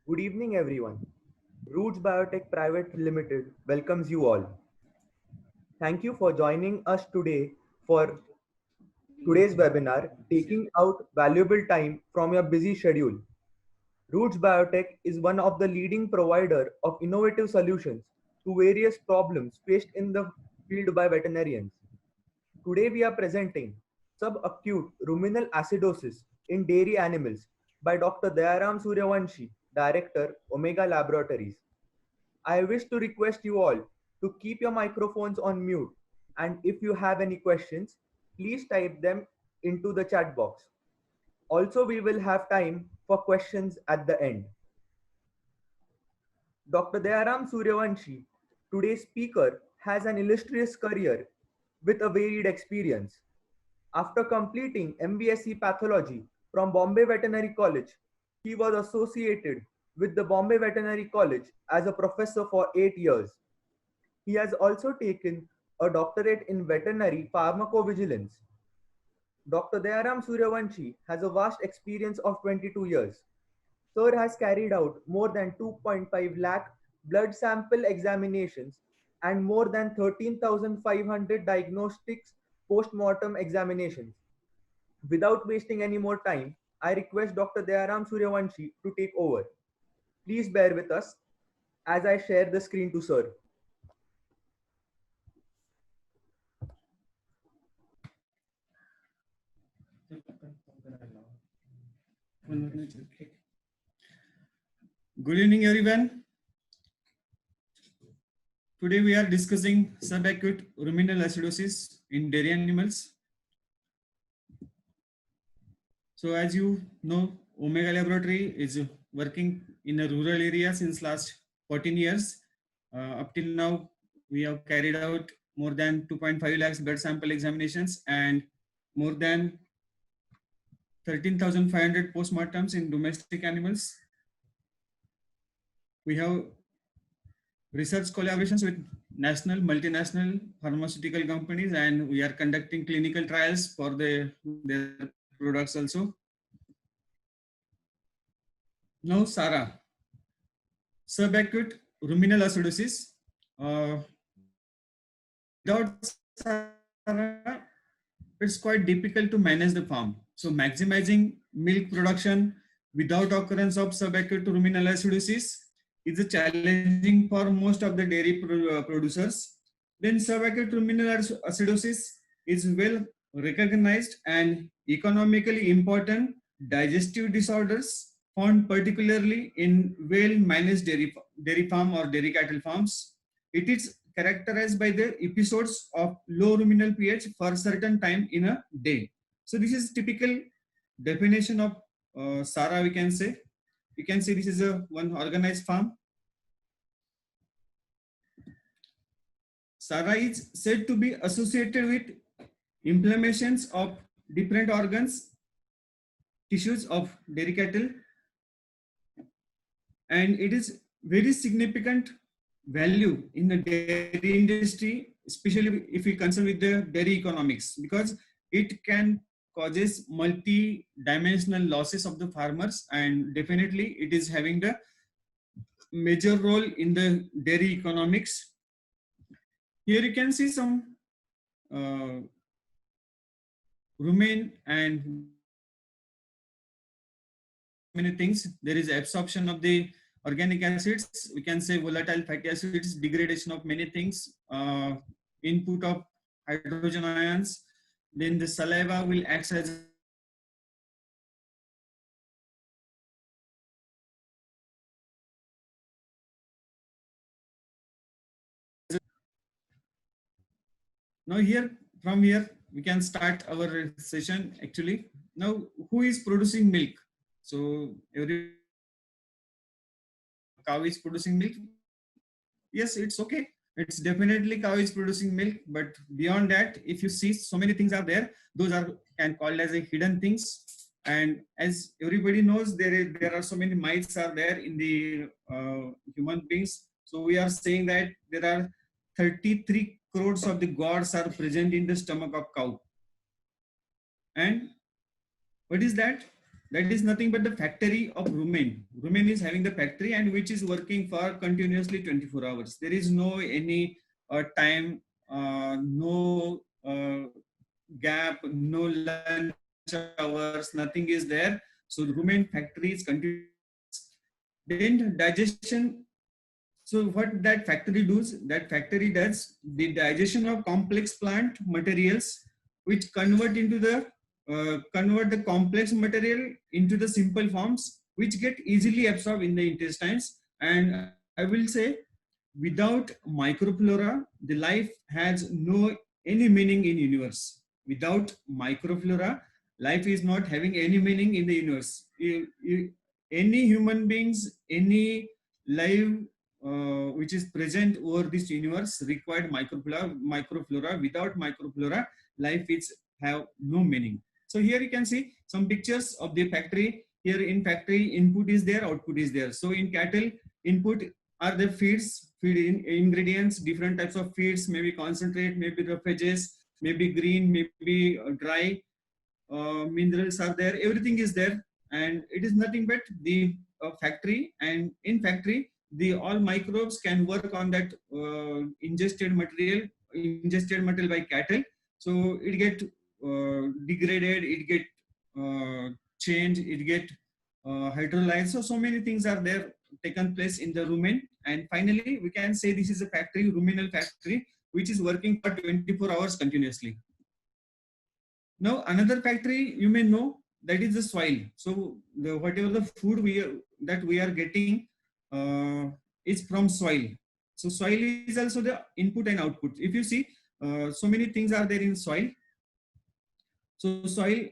Good evening, everyone. Roots Biotech Private Limited welcomes you all. Thank you for joining us today for today's webinar, taking out valuable time from your busy schedule. Roots Biotech is one of the leading provider of innovative solutions to various problems faced in the field by veterinarians. Today we are presenting subacute ruminal acidosis in dairy animals by Dr. Dayaram Suryavanshi, Director, Omega Laboratories. I wish to request you all to keep your microphones on mute, and if you have any questions, please type them into the chat box. Also, we will have time for questions at the end. Dr. Dayaram Suryavanshi, today's speaker, has an illustrious career with a varied experience. After completing MBSc Pathology from Bombay Veterinary College, he was associated with the Bombay Veterinary College as a professor for 8 years. He has also taken a doctorate in veterinary pharmacovigilance. Dr. Dayaram Suryavanshi has a vast experience of 22 years. Sir has carried out more than 2.5 lakh blood sample examinations and more than 13,500 diagnostics post-mortem examinations. Without wasting any more time, I request Dr. Dayaram Suryavanshi to take over. Please bear with us as I share the screen to Sir. Good evening, everyone. Today we are discussing subacute ruminal acidosis in dairy animals. So as you know, Omega Laboratory is working in a rural area since last 14 years. Up till now, we have carried out more than 2.5 lakhs blood sample examinations and more than 13,500 postmortems in domestic animals. We have research collaborations with national, multinational pharmaceutical companies, and we are conducting clinical trials for their products also. Now, SARA, subacute ruminal acidosis. Without SARA, it's quite difficult to manage the farm. So maximizing milk production without occurrence of subacute ruminal acidosis is a challenging for most of the dairy producers. Then subacute ruminal acidosis is well recognized and economically important digestive disorders found particularly in well-managed dairy farm or dairy cattle farms. It is characterized by the episodes of low ruminal pH for a certain time in a day. So this is typical definition of SARA, we can say. You can see this is a one organized farm. SARA is said to be associated with inflammations of different organs, tissues of dairy cattle, and it is very significant value in the dairy industry, especially if we concern with the dairy economics, because it can causes multi-dimensional losses of the farmers, and definitely it is having the major role in the dairy economics. Here you can see some rumen and many things. There is absorption of the organic acids, we can say volatile fatty acids, degradation of many things, input of hydrogen ions. Then the saliva will act as now here, from here we can start our session actually. Now, who is producing milk? So every cow is producing milk. Yes, it's okay. It's definitely cow is producing milk, but beyond that, if you see so many things are there, those are can called as a hidden things. And as everybody knows, there are so many mites are there in the human beings. So we are saying that there are 33 crores of the gods are present in the stomach of cow. And what is that? that is nothing but the factory of rumen. Rumen is having the factory and which is working for continuously 24 hours. There is no any time, no gap, no lunch hours, nothing is there. So the rumen factory is continuous. Then digestion. So what that factory does the digestion of complex plant materials, which convert the complex material into the simple forms, which get easily absorbed in the intestines. And I will say, without microflora, the life has no any meaning in universe. Without microflora, life is not having any meaning in the universe. Any human beings, any life which is present over this universe required microflora. Without microflora, life is have no meaning. So here you can see some pictures of the factory. Here in factory, input is there, output is there. So in cattle, input are the feeds, ingredients, different types of feeds, maybe concentrate, maybe roughages, maybe green, maybe dry, minerals are there, everything is there. And it is nothing but the factory. And in factory, the all microbes can work on that ingested material by cattle. So it get degraded, it get changed, it get hydrolyzed. So many things are there taken place in the rumen. And finally, we can say this is a factory, ruminal factory, which is working for 24 hours continuously. Now, another factory you may know, that is the soil. So whatever the food that we are getting is from soil. So soil is also the input and output. If you see, so many things are there in soil. So soil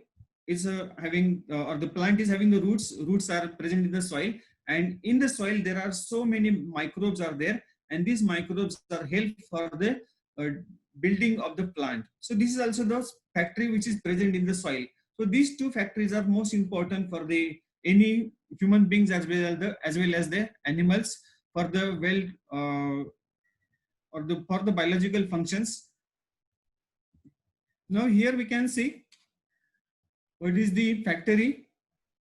is having, or the plant is having the roots. Roots are present in the soil, and in the soil there are so many microbes are there, and these microbes are help for the building of the plant. So this is also the factory which is present in the soil. So these two factories are most important for the any human beings as well as the animals for the for the biological functions. Now here we can see what is the factory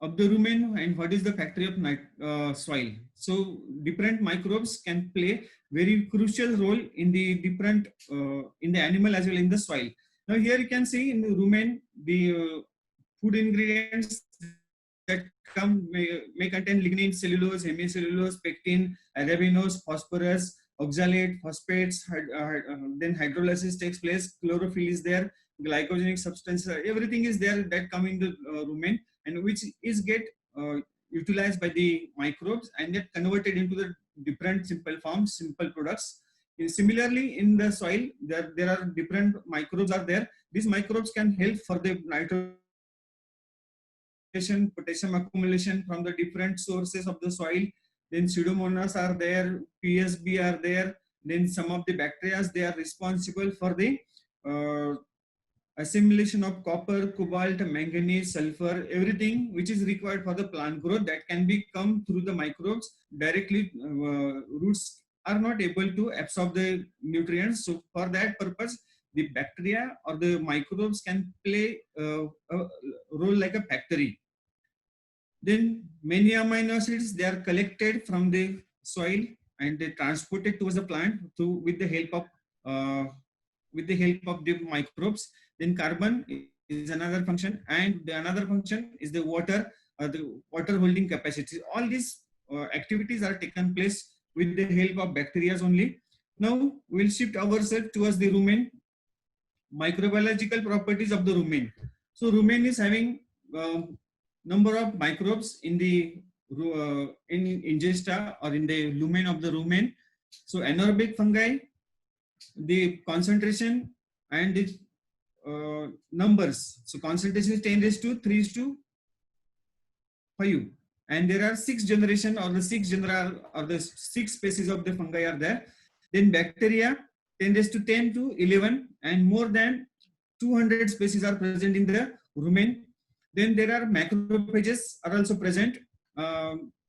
of the rumen and what is the factory of soil. So different microbes can play very crucial role in the different in the animal as well in the soil. Now here you can see in the rumen the food ingredients that come may contain lignin, cellulose, hemicellulose, pectin, arabinose, phosphorus, oxalate, phosphates. Then hydrolysis takes place. Chlorophyll is there. Glycogenic substances, everything is there that come in the rumen, and which is get utilized by the microbes and get converted into the different simple forms, simple products. Similarly, in the soil, there are different microbes are there. These microbes can help for the nitrogen, potassium accumulation from the different sources of the soil. Then pseudomonas are there, PSB are there. Then some of the bacteria, they are responsible for the assimilation of copper, cobalt, manganese, sulfur, everything which is required for the plant growth that can be come through the microbes directly. Roots are not able to absorb the nutrients. So for that purpose, the bacteria or the microbes can play a role like a factory. Then many amino acids, they are collected from the soil and they transported towards the plant with the help of the microbes. Then carbon is another function, and the another function is the water holding capacity. All these activities are taken place with the help of bacteria only. Now we'll shift ourselves towards the rumen. Microbiological properties of the rumen. So rumen is having number of microbes in the in ingesta or in the lumen of the rumen. So anaerobic fungi, the concentration and the numbers. So concentration is 10⁵, and there are 6 generation or the 6 genera or the 6 species of the fungi are there. Then bacteria 10⁻10 to 11, and more than 200 species are present in the rumen. Then there are macrophages are also present.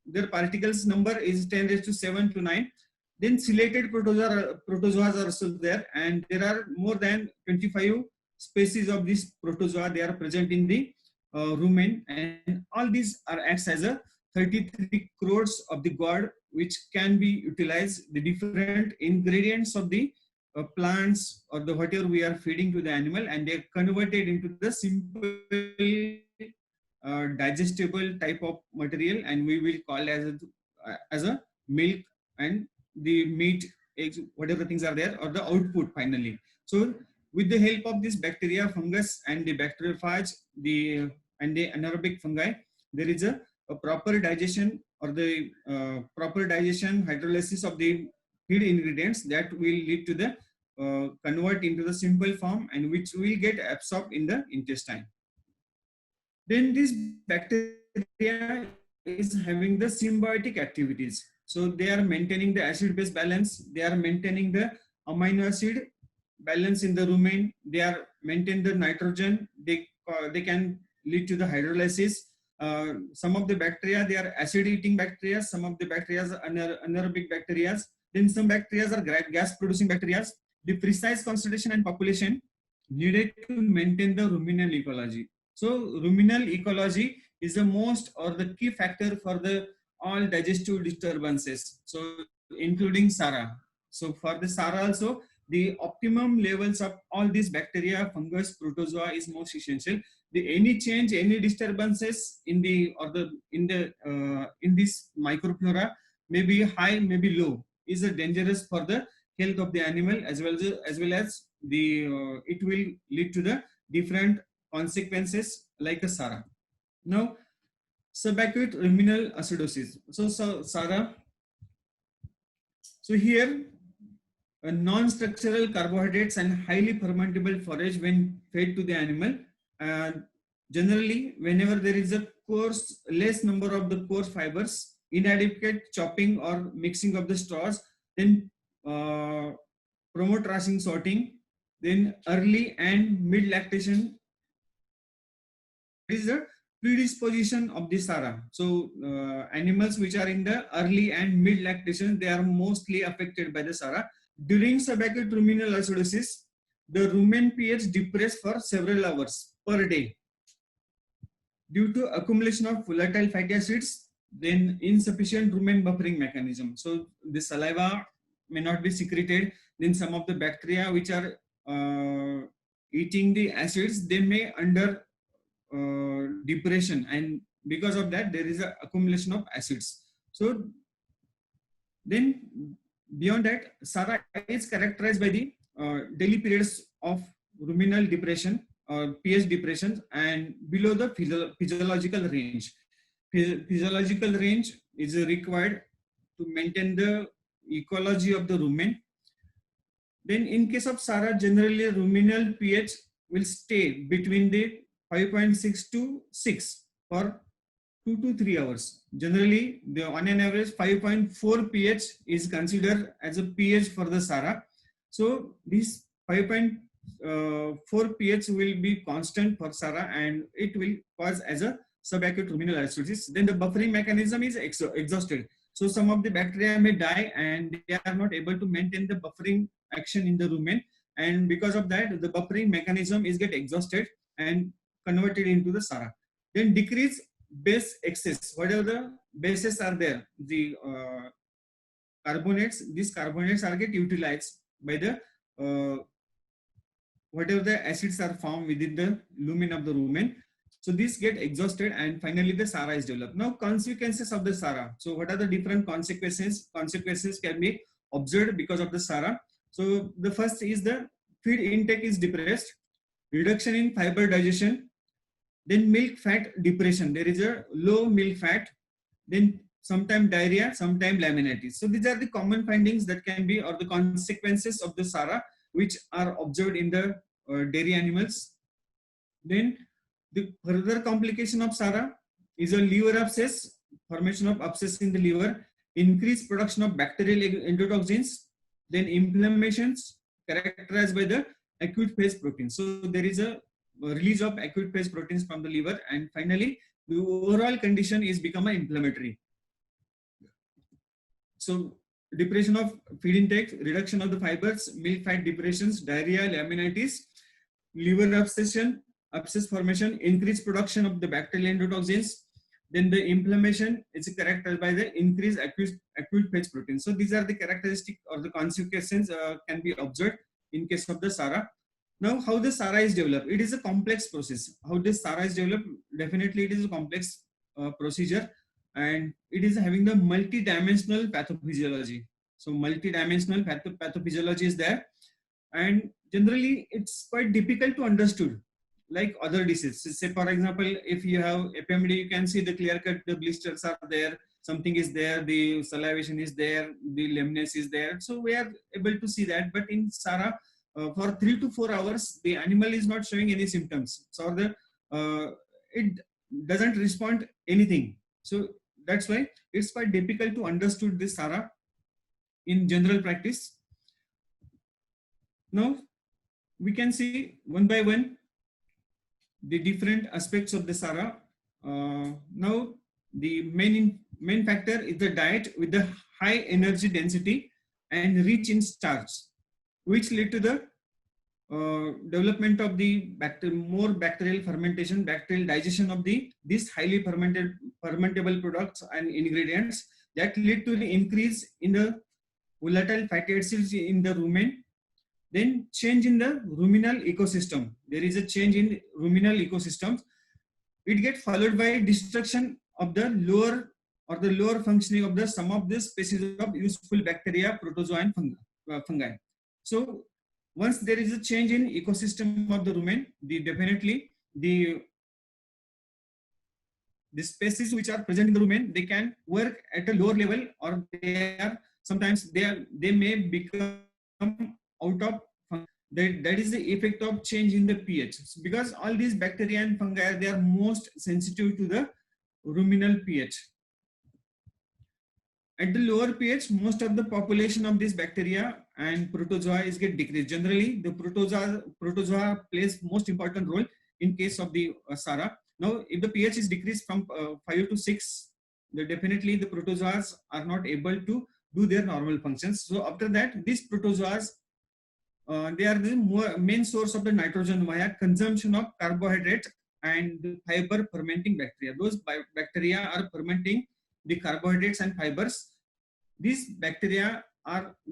Their particles number is 10⁷ to 9. Then ciliated protozoas are also there, and there are more than 25 species of these protozoa. They are present in the rumen, and all these are acts as a 33 crores of the god, which can be utilized the different ingredients of the plants or the whatever we are feeding to the animal, and they're converted into the simple digestible type of material, and we will call as a milk and the meat, eggs, whatever things are there, or the output finally. So with the help of this bacteria, fungus, and the bacteriophage, and the anaerobic fungi, there is a proper digestion, or the proper digestion hydrolysis of the feed ingredients that will lead to the convert into the simple form, and which will get absorbed in the intestine. Then this bacteria is having the symbiotic activities. So they are maintaining the acid-base balance. They are maintaining the amino acid balance in the rumen. They are maintaining the nitrogen. They can lead to the hydrolysis. Some of the bacteria, they are acid-eating bacteria. Some of the bacteria are anaerobic bacteria. Then some bacteria are gas-producing bacteria. The precise concentration and population needed to maintain the ruminal ecology. So ruminal ecology is the most or the key factor for the all digestive disturbances. So including SARA. So for the SARA also, the optimum levels of all these bacteria, fungus, protozoa is most essential. Any change, any disturbances in the or the in this microflora may be high, may be low, is dangerous for the health of the animal, as well as the it will lead to the different consequences like a SARA. Now, subacute ruminal acidosis. So SARA. So here, non-structural carbohydrates and highly fermentable forage when fed to the animal. Generally, whenever there is a coarse, less number of the coarse fibers, inadequate chopping or mixing of the straws, then promote racing sorting, then early and mid lactation. Is the predisposition of the SARA. So animals which are in the early and mid lactation, they are mostly affected by the SARA. During subacute ruminal acidosis, the rumen pH depressed for several hours per day due to accumulation of volatile fatty acids, then insufficient rumen buffering mechanism. So the saliva may not be secreted. Then some of the bacteria which are eating the acids, they may under depression, and because of that there is a accumulation of acids. So then beyond that, SARA is characterized by the daily periods of ruminal depression or pH depression and below the physiological range. Physiological range is required to maintain the ecology of the rumen. Then in case of SARA, generally ruminal pH will stay between the 5.6 to 6 for 2 to 3 hours. Generally, on an average, 5.4 pH is considered as a pH for the SARA. So this 5.4 pH will be constant for SARA, and it will cause as a subacute ruminal acidosis. Then the buffering mechanism is exhausted. So some of the bacteria may die and they are not able to maintain the buffering action in the rumen, and because of that, the buffering mechanism is get exhausted and converted into the SARA. Then decrease base excess. Whatever the bases are there, the carbonates, these carbonates are get utilized by the whatever the acids are formed within the lumen of the rumen. So these get exhausted, and finally the SARA is developed. Now consequences of the SARA. So what are the different consequences? Consequences can be observed because of the SARA. So the first is the feed intake is depressed, reduction in fiber digestion, then milk fat depression. There is a low milk fat, then sometimes diarrhea, sometimes laminitis. So these are the common findings that can be, or the consequences of the SARA, which are observed in the dairy animals. Then the further complication of SARA is a liver abscess, formation of abscess in the liver, increased production of bacterial endotoxins, then inflammations characterized by the acute phase protein. So there is a release of acute phase proteins from the liver, and finally the overall condition is become inflammatory. So depression of feed intake, reduction of the fibers, milk fat depressions, diarrhea, laminitis, liver abscession, abscess formation, increased production of the bacterial endotoxins. Then the inflammation is characterized by the increased acute phase protein. So these are the characteristics or the consequences can be observed in case of the SARA. Now, how the SARA is developed? It is a complex process. How this SARA is developed? Definitely, it is a complex procedure, and it is having the multi-dimensional pathophysiology. So, multi-dimensional pathophysiology is there, and generally, it's quite difficult to understood, like other diseases. Say, for example, if you have FMD, you can see the clear-cut, the blisters are there, something is there, the salivation is there, the lameness is there. So, we are able to see that. But in SARA, for 3 to 4 hours, the animal is not showing any symptoms. So it doesn't respond anything. So that's why it's quite difficult to understood this SARA in general practice. Now we can see one by one the different aspects of the SARA. Now the main factor is the diet with the high energy density and rich in starch, which lead to the development of the more bacterial fermentation, bacterial digestion of these highly fermentable products and ingredients that lead to the increase in the volatile fatty acids in the rumen. Then change in the ruminal ecosystem. There is a change in ruminal ecosystem. It gets followed by destruction of the lower functioning of the some of the species of useful bacteria, protozoa, and fungi. So once there is a change in ecosystem of the rumen, definitely the species which are present in the rumen, they can work at a lower level, or they may become out of that is the effect of change in the pH, because all these bacteria and fungi, they are most sensitive to the ruminal pH. At the lower pH, most of the population of this bacteria and protozoa is get decreased. Generally, the protozoa plays most important role in case of the SARA. Now, if the pH is decreased from 5 to 6, definitely the protozoas are not able to do their normal functions. So after that, these protozoas, they are the main source of the nitrogen via consumption of carbohydrate and fiber fermenting bacteria. Those bacteria are fermenting the carbohydrates and fibers. These bacteria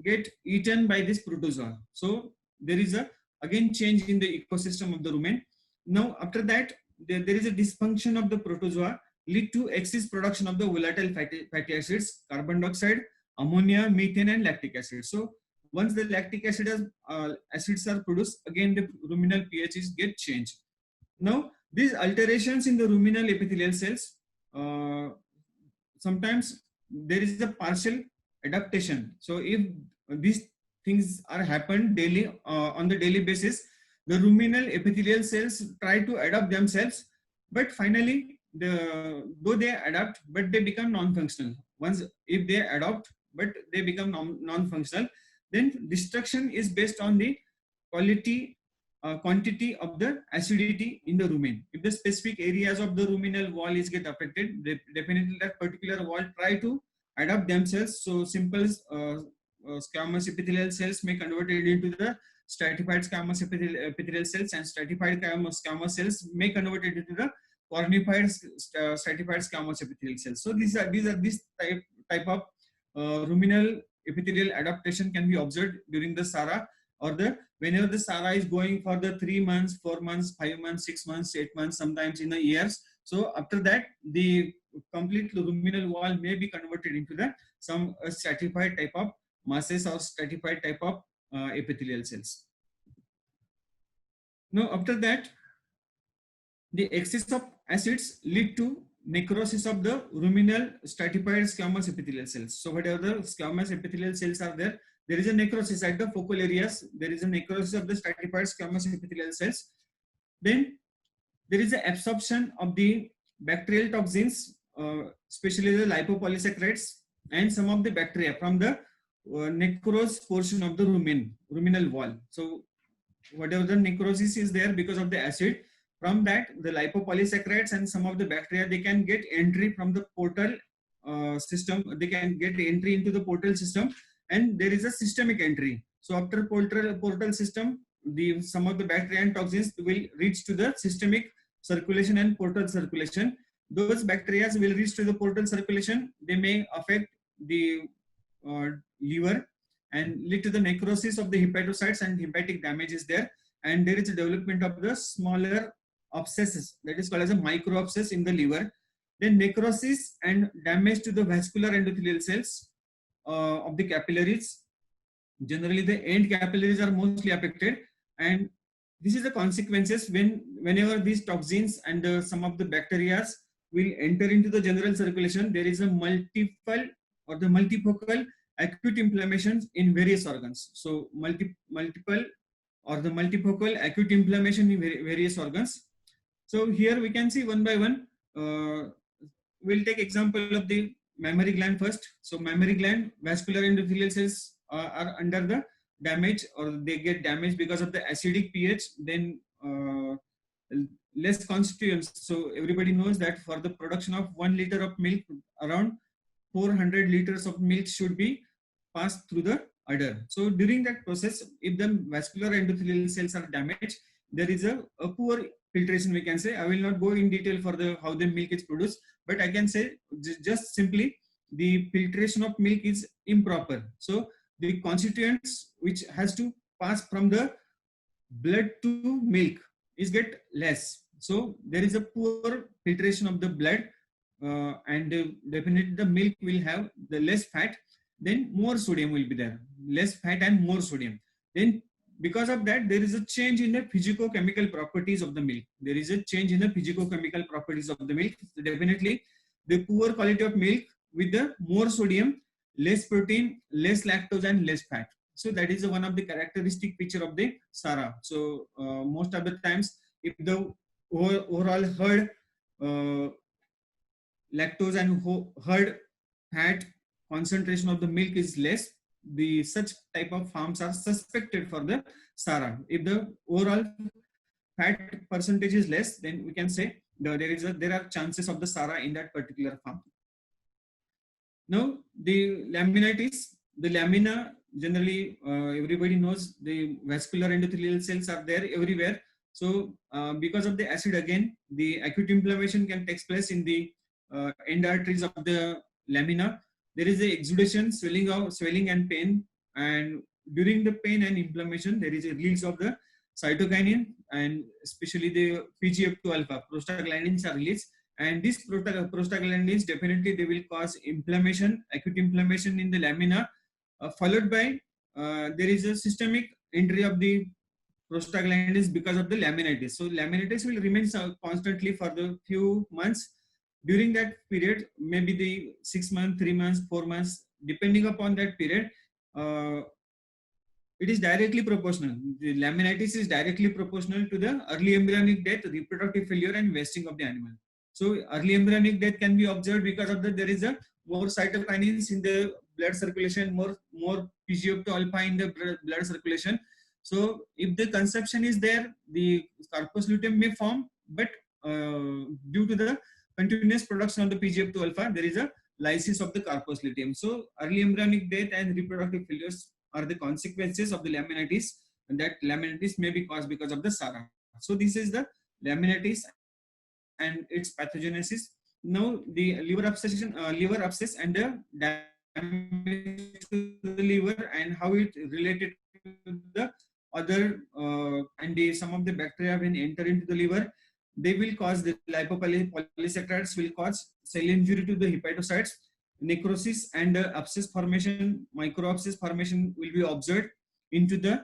get eaten by this protozoa. So there is again change in the ecosystem of the rumen. Now after that, there is a dysfunction of the protozoa, lead to excess production of the volatile fatty acids, carbon dioxide, ammonia, methane, and lactic acid. So once the lactic acids are produced, again the ruminal pHs get changed. Now these alterations in the ruminal epithelial cells, sometimes there is a partial adaptation. So if these things are happen daily on the daily basis, the ruminal epithelial cells try to adapt themselves, but finally though they adapt, but they become non-functional. Once if they adapt but they become non-functional, then destruction is based on the quantity of the acidity in the rumen. If the specific areas of the ruminal wall is get affected, definitely that particular wall try to adapt themselves. So simple squamous epithelial cells may convert it into the stratified squamous epithelial cells, and stratified squamous cells may convert it into the cornified stratified squamous epithelial cells. So these are this type of ruminal epithelial adaptation can be observed during the SARA, or whenever the SARA is going for the 3 months, 4 months, 5 months, 6 months, 8 months, sometimes in a years. So after that, the complete ruminal wall may be converted into some stratified type of masses or stratified type of epithelial cells. Now after that, the excess of acids lead to necrosis of the ruminal stratified squamous epithelial cells. So whatever the squamous epithelial cells are there, there is a necrosis at the focal areas. There is a necrosis of the stratified squamous epithelial cells. Then there is the absorption of the bacterial toxins, especially the lipopolysaccharides and some of the bacteria from the necrosed portion of the ruminal wall. So whatever the necrosis is there because of the acid, from that the lipopolysaccharides and some of the bacteria, they can get entry from the portal system. They can get entry into the portal system, and there is a systemic entry. So after portal system, some of the bacteria and toxins will reach to the systemic circulation and portal circulation. Those bacteria will reach to the portal circulation. They may affect the liver and lead to the necrosis of the hepatocytes, and hepatic damage is there. And there is a development of the smaller abscesses, that is called as a micro abscess in the liver. Then necrosis and damage to the vascular endothelial cells of the capillaries. Generally, the end capillaries are mostly affected, and this is the consequences whenever these toxins and some of the bacteria will enter into the general circulation. There is a multiple or the multifocal acute inflammations in various organs. So multiple or the multifocal acute inflammation in various organs. So here we can see one by one. We'll take example of the mammary gland first. So mammary gland, vascular endothelial cells are under the damage, or they get damaged because of the acidic pH. Then less constituents. So everybody knows that for the production of 1 liter of milk, around 400 liters of milk should be passed through the udder. So during that process, if the vascular endothelial cells are damaged, there is a poor filtration, we can say. I will not go in detail for how the milk is produced, but I can say just simply the filtration of milk is improper. So the constituents which has to pass from the blood to milk is get less. So there is a poor filtration of the blood, and definitely the milk will have the less fat, then more sodium will be there. Less fat and more sodium. Then because of that, there is a change in the physicochemical properties of the milk. There is a change in the physicochemical properties of the milk. So definitely the poor quality of milk with the more sodium, less protein, less lactose and less fat. So that is one of the characteristic feature of the SARA. So most of the times, if the overall herd lactose and herd fat concentration of the milk is less, the such type of farms are suspected for the SARA. If the overall fat percentage is less, then we can say there are chances of the SARA in that particular farm. Now the laminitis, the lamina, generally everybody knows the vascular endothelial cells are there everywhere. So because of the acid, again the acute inflammation can take place in the end arteries of the lamina. There is a exudation, swelling and pain, and during the pain and inflammation there is a release of the cytokinin, and especially the PGF2 alpha, prostaglandins are released, and these prostaglandins definitely they will cause inflammation, acute inflammation in the lamina, followed by there is a systemic entry of the prostaglandins because of the laminitis. So laminitis will remain constantly for the few months. During that period, maybe the 6 months, 3 months, 4 months, depending upon that period, it is directly proportional. The laminitis is directly proportional to the early embryonic death, reproductive failure, and wasting of the animal. So early embryonic death can be observed because of there is a more cytokinins in the blood circulation, more PGF2 alpha in the blood circulation. So if the conception is there, the corpus luteum may form, but due to the continuous production of the PGF2 alpha, there is a lysis of the corpus luteum. So early embryonic death and reproductive failures are the consequences of the laminitis, and that laminitis may be caused because of the SARA. So this is the laminitis and its pathogenesis. Now the liver abscess and the damage to the liver and how it related to the other some of the bacteria when enter into the liver, they will cause the lipopolysaccharides will cause cell injury to the hepatocytes, necrosis and abscess formation, micro abscess formation will be observed into the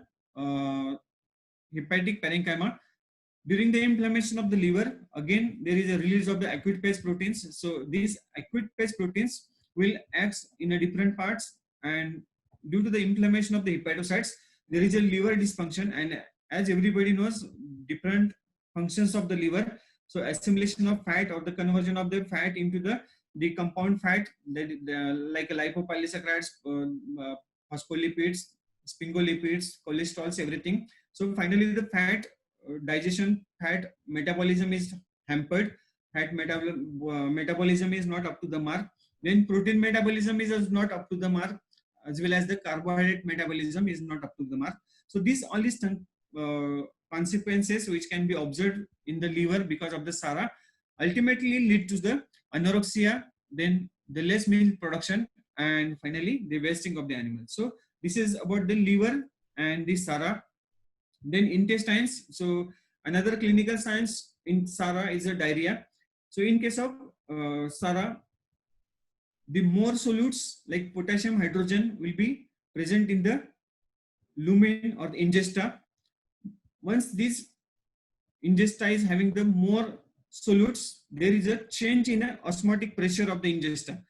hepatic parenchyma. During the inflammation of the liver, again there is a release of the acute phase proteins. So these acute phase proteins will act in a different parts, and due to the inflammation of the hepatocytes, there is a liver dysfunction, and as everybody knows, different functions of the liver. So assimilation of fat or the conversion of the fat into the compound fat, like lipopolysaccharides, phospholipids, sphingolipids, cholesterols, everything. So finally the fat digestion, fat metabolism is hampered. Fat metabolism is not up to the mark. Then protein metabolism is not up to the mark, as well as the carbohydrate metabolism is not up to the mark. So this all is consequences which can be observed in the liver because of the SARA ultimately lead to the anorexia, then the less milk production, and finally the wasting of the animal. So this is about the liver and the SARA. Then intestines. So another clinical signs in SARA is a diarrhea. So in case of SARA, the more solutes like potassium hydrogen will be present in the lumen or the ingesta. Once this ingesta is having the more solutes, there is a change in the osmotic pressure of the ingesta.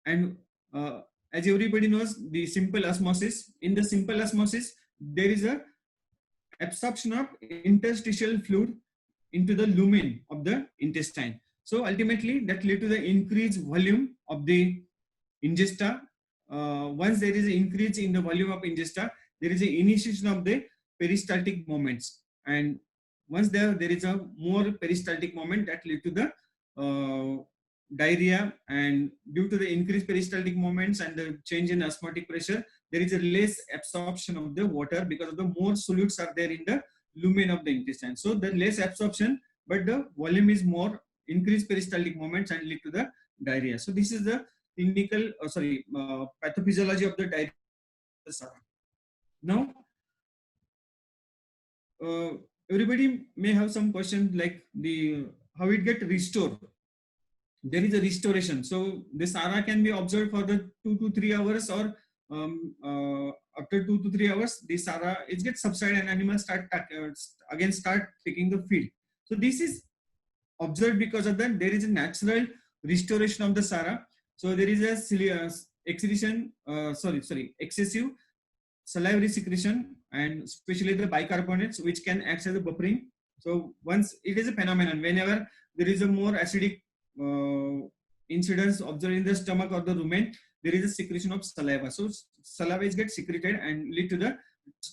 And as everybody knows, the simple osmosis, in the simple osmosis, there is a absorption of interstitial fluid into the lumen of the intestine. So ultimately that lead to the increased volume of the ingesta. Once there is an increase in the volume of ingesta, there is an initiation of the peristaltic movements. And once there is a more peristaltic movement, that lead to the diarrhea, and due to the increased peristaltic movements and the change in osmotic pressure, there is a less absorption of the water because of the more solutes are there in the lumen of the intestine. So the less absorption, but the volume is more, increased peristaltic movements and lead to the diarrhea. So this is the clinical, pathophysiology of the diarrhea. Now, everybody may have some questions like the how it get restored. There is a restoration. So the SARA can be observed for the 2 to 3 hours, or after 2 to 3 hours, the SARA it gets subside and animals start taking the feed. So this is observed because of that there is a natural restoration of the SARA. So there is a excessive salivary secretion, and especially the bicarbonates, which can act as a buffering. So once it is a phenomenon, whenever there is a more acidic incidence observed in the stomach or the rumen, there is a secretion of saliva. So saliva is get secreted and lead to the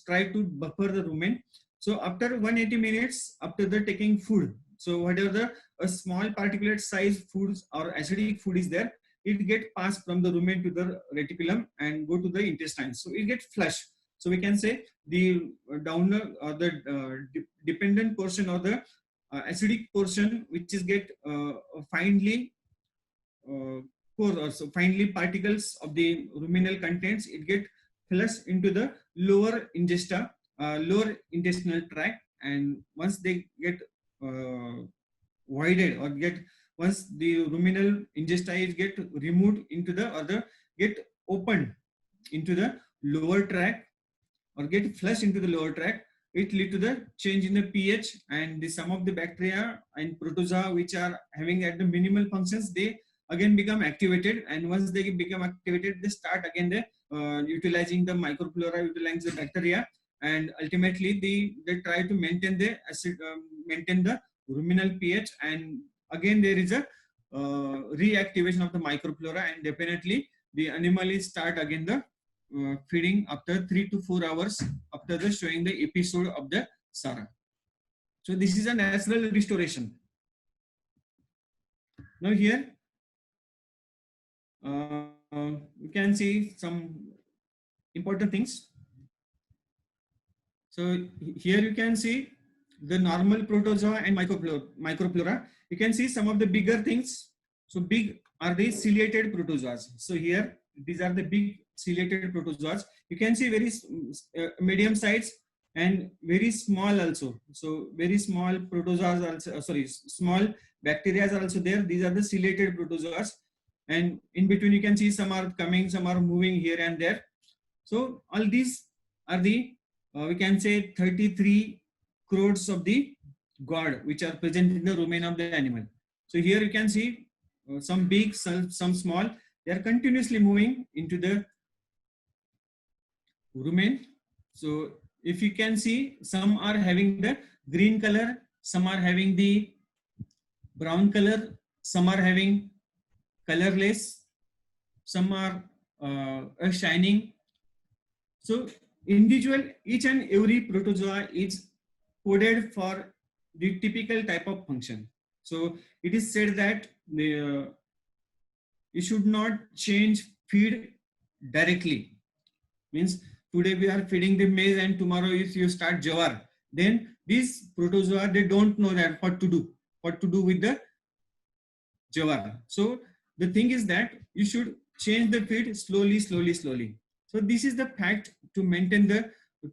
try to buffer the rumen. So after 180 minutes after the taking food, so whatever the a small particulate size foods or acidic food is there, it get passed from the rumen to the reticulum and go to the intestine. So it gets flushed. So we can say the downer or the dependent portion or the acidic portion, which is get finely so finely particles of the ruminal contents, it get flushed into the lower ingesta, lower intestinal tract, and once they get voided or get once the ruminal ingesta is get removed into the other get opened into the lower tract or get flushed into the lower tract, it lead to the change in the pH, and the some of the bacteria and protozoa which are having at the minimal functions, they again become activated, and once they become activated, they start again the utilizing the microflora, utilizing the bacteria, and ultimately they try to maintain the acid, maintain the ruminal pH, and again there is a reactivation of the microflora, and definitely the animal is start again the feeding after 3 to 4 hours after the showing the episode of the SARA. So this is a natural restoration. Now here we can see some important things. So here you can see the normal protozoa and microflora. You can see some of the bigger things. So big are the ciliated protozoas. So here these are the big ciliated protozoas. You can see very medium size and very small also. So very small protozoas also, small bacteria are also there. These are the ciliated protozoas. And in between you can see some are coming, some are moving here and there. So all these are the, we can say 33 crores of the god which are present in the rumen of the animal. So here you can see some big, some small. They are continuously moving into the rumen. So if you can see, some are having the green color, some are having the brown color, some are having colorless, some are shining. So individual, each and every protozoa is coded for the typical type of function. So it is said that you should not change feed directly. Means today we are feeding the maize and tomorrow if you start jawar, then these protozoa, they don't know that what to do with the jawar. So the thing is that you should change the feed slowly. So this is the fact to maintain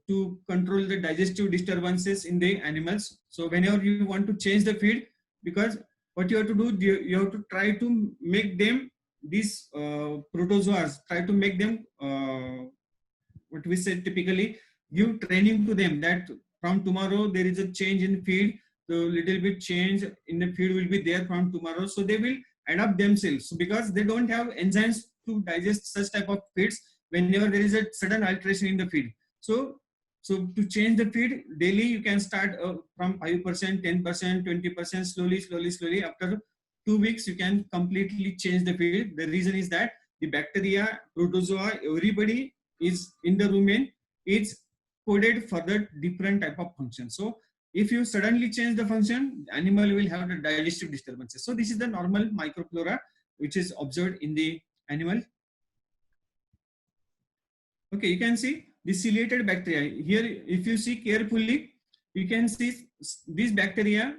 to control the digestive disturbances in the animals. So whenever you want to change the feed, because what you have to do, you have to try to make them, these protozoas, try to make them what we say typically, give training to them that from tomorrow there is a change in feed, so little bit change in the feed will be there from tomorrow, so they will adapt themselves. So because they don't have enzymes to digest such type of feeds whenever there is a sudden alteration in the feed. So to change the feed daily, you can start from 5%, 10%, 20%, slowly. After 2 weeks, you can completely change the feed. The reason is that the bacteria, protozoa, everybody is in the rumen, is coded for the different type of function. So if you suddenly change the function, the animal will have the digestive disturbances. So this is the normal microflora which is observed in the animal. Okay, you can see the ciliated bacteria. Here, if you see carefully, you can see these bacteria,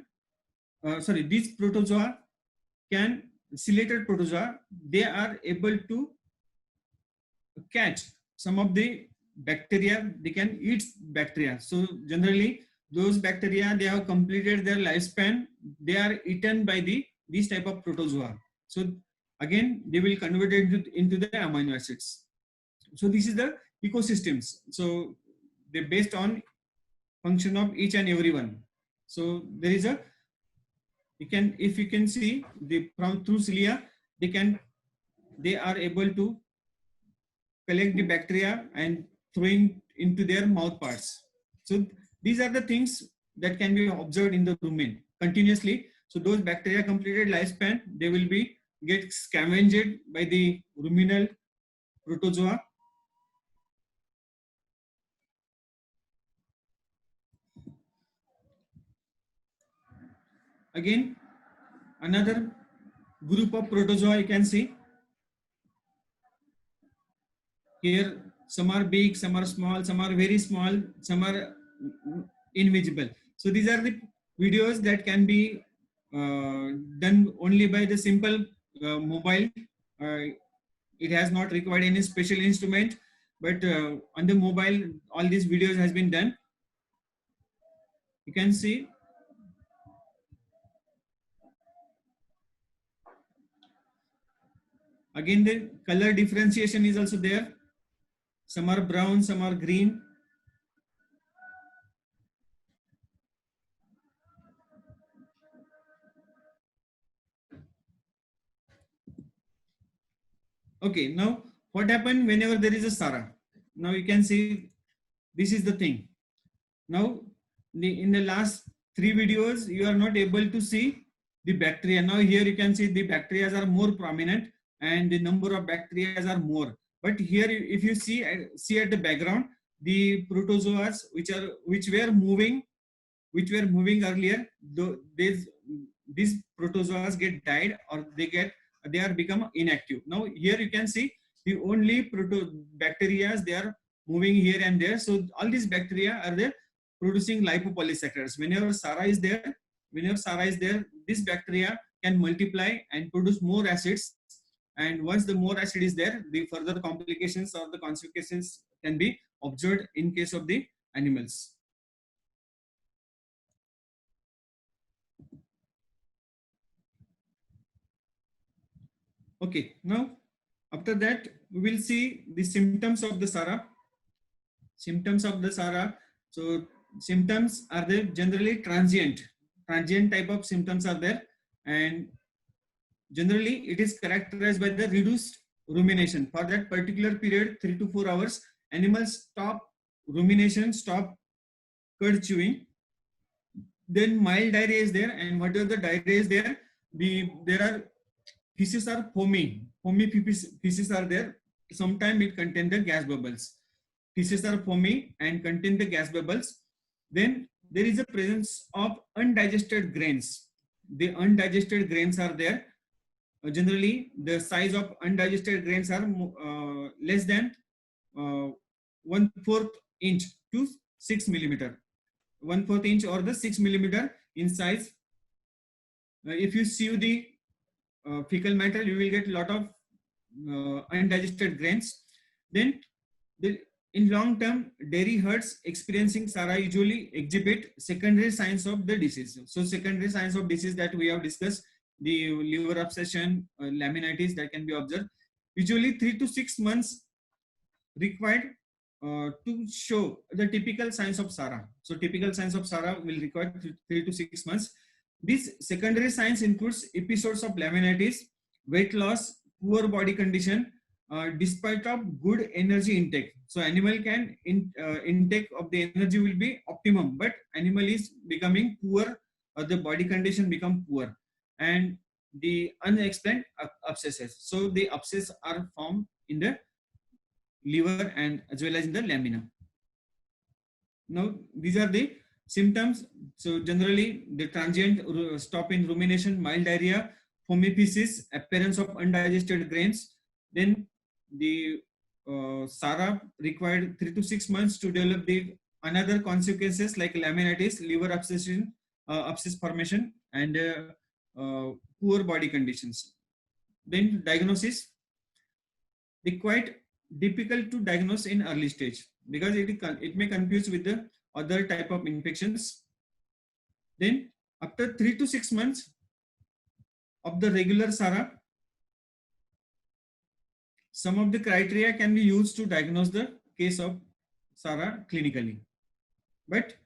these protozoa ciliated protozoa, they are able to catch some of the bacteria, they can eat bacteria. So generally, those bacteria, they have completed their lifespan, they are eaten by these type of protozoa. So again, they will convert it into the amino acids. So this is the ecosystems. So they're based on function of each and every one. So there is a, if you can see the from through cilia, they are able to collect the bacteria and throwing into their mouth parts. So these are the things that can be observed in the rumen continuously. So those bacteria completed lifespan, they will be get scavenged by the ruminal protozoa. Again, another group of protozoa you can see. Here, some are big, some are small, some are very small, some are invisible. So these are the videos that can be done only by the simple mobile. It has not required any special instrument, but on the mobile, all these videos has been done. You can see. Again, the color differentiation is also there. Some are brown, some are green. Okay, now what happened whenever there is a SARA? Now you can see this is the thing. Now in the last 3 videos, you are not able to see the bacteria. Now here you can see the bacteria are more prominent and the number of bacteria are more. But here, if you see at the background, the protozoas which were moving earlier, these protozoas get died or they are become inactive. Now here you can see the only bacteria, they are moving here and there. So all these bacteria are there producing lipopolysaccharides. Whenever SARA is there, this bacteria can multiply and produce more acids. And once the more acid is there, the further complications or the consequences can be observed in case of the animals. Okay, now after that, we will see the symptoms of the SARA. Symptoms of the SARA. So symptoms are there generally transient type of symptoms are there, and generally it is characterized by the reduced rumination. For that particular period, 3 to 4 hours, animals stop rumination, stop cud chewing. Then mild diarrhea is there, and whatever the diarrhea is there, there are feces are foamy feces are there. Sometimes it contains the gas bubbles. Feces are foamy and contain the gas bubbles. Then there is a presence of undigested grains. The undigested grains are there. Generally, the size of undigested grains are less than 1/4 inch to 6 millimeter. 1/4 inch or the 6 millimeter in size. If you sew the fecal matter, you will get a lot of undigested grains. Then in long term, dairy herds experiencing SARA usually exhibit secondary signs of the disease. So secondary signs of disease that we have discussed, the liver obstruction, laminitis that can be observed. Usually 3 to 6 months required to show the typical signs of SARA. So typical signs of SARA will require 3 to 6 months. These secondary signs includes episodes of laminitis, weight loss, poor body condition, despite of good energy intake. So animal can intake of the energy will be optimum, but animal is becoming poor, or the body condition become poor, and the unexplained abscesses. So the abscess are formed in the liver and as well as in the lamina. Now these are the symptoms. So generally the transient stop in rumination, mild diarrhea, foamy feces, appearance of undigested grains. Then the SARA required 3 to 6 months to develop the another consequences like laminitis, liver abscession, abscess formation, and poor body conditions. Then diagnosis, they quite difficult to diagnose in early stage because it may confuse with the other type of infections. Then after 3 to 6 months of the regular SARA, some of the criteria can be used to diagnose the case of SARA clinically, but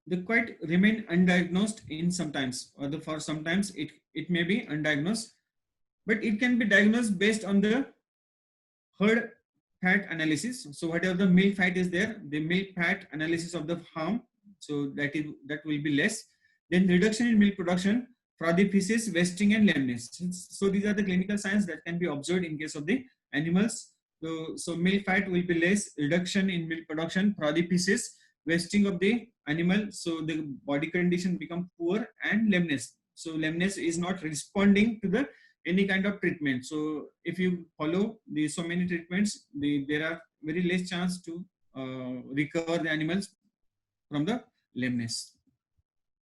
they quite remain undiagnosed in sometimes, or for sometimes it may be undiagnosed, but it can be diagnosed based on the herd fat analysis. So whatever the milk fat is there, the milk fat analysis of the farm, so that will be less. Then reduction in milk production, frothy feces, wasting, and lameness. So these are the clinical signs that can be observed in case of the animals. So milk fat will be less, reduction in milk production, frothy feces, wasting of the animal, so the body condition become poor, and lameness. So lameness is not responding to the any kind of treatment. So if you follow so many treatments, there are very less chance to recover the animals from the lameness.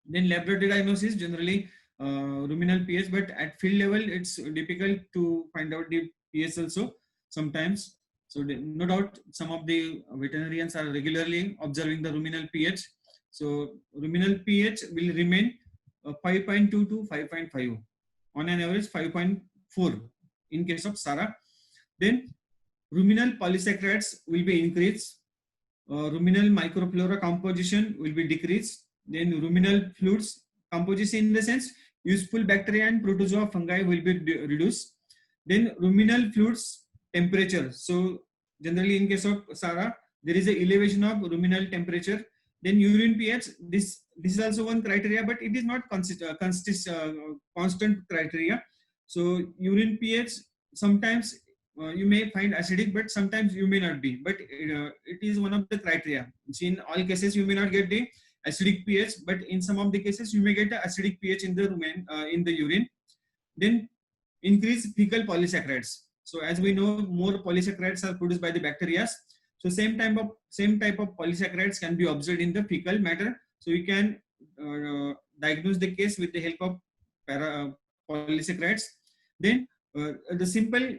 Then laboratory diagnosis, generally ruminal pH, but at field level it's difficult to find out the pH also sometimes. So no doubt some of the veterinarians are regularly observing the ruminal pH. So ruminal pH will remain 5.2 to 5.5. On an average 5.4 in case of SARA. Then ruminal polysaccharides will be increased, ruminal microflora composition will be decreased, then ruminal fluids composition in the sense useful bacteria and protozoa fungi will be reduced. Then ruminal fluids temperature, so generally in case of SARA there is an elevation of ruminal temperature. Then urine pH, this is also one criteria, but it is not constant criteria. So urine pH, sometimes you may find acidic, but sometimes you may not be, but it is one of the criteria. See, in all cases you may not get the acidic pH, but in some of the cases you may get the acidic pH in the urine. Then increase fecal polysaccharides. So as we know, more polysaccharides are produced by the bacteria. So same type of polysaccharides can be observed in the fecal matter. So you can diagnose the case with the help of polysaccharides. Then the simple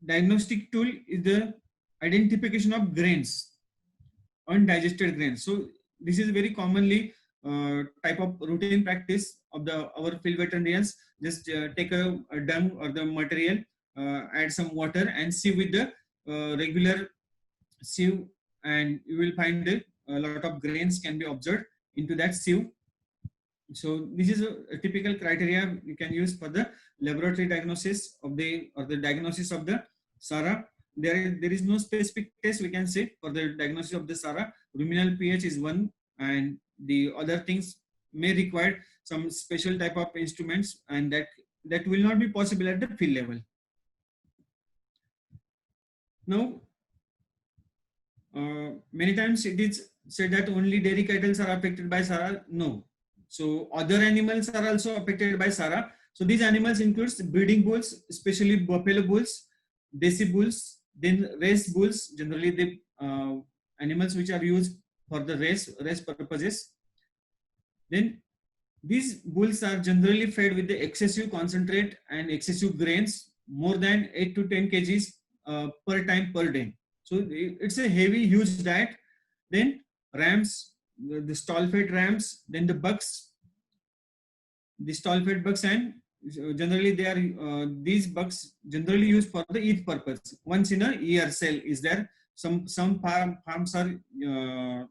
diagnostic tool is the identification of grains, undigested grains. So this is very commonly type of routine practice of our field veterinarians. Just take a dung or the material, add some water and sieve with the regular sieve, and you will find a lot of grains can be observed into that sieve. So this is a typical criteria you can use for the laboratory diagnosis of the diagnosis of the SARA. There is no specific test we can say for the diagnosis of the SARA. Ruminal pH is one, and the other things may require some special type of instruments, and that will not be possible at the field level. Now, many times it is said that only dairy cattle are affected by SARA. No. So other animals are also affected by SARA. So these animals includes breeding bulls, especially buffalo bulls, desi bulls, then race bulls, generally the animals which are used for the race purposes. Then these bulls are generally fed with the excessive concentrate and excessive grains, more than 8 to 10 kgs per time per day. So it's a heavy, huge diet. Then rams, the stall fed rams, then the bucks, the stall fed bucks, and generally they are these bucks generally used for the eat purpose. Once in a year sale is there. Some farms are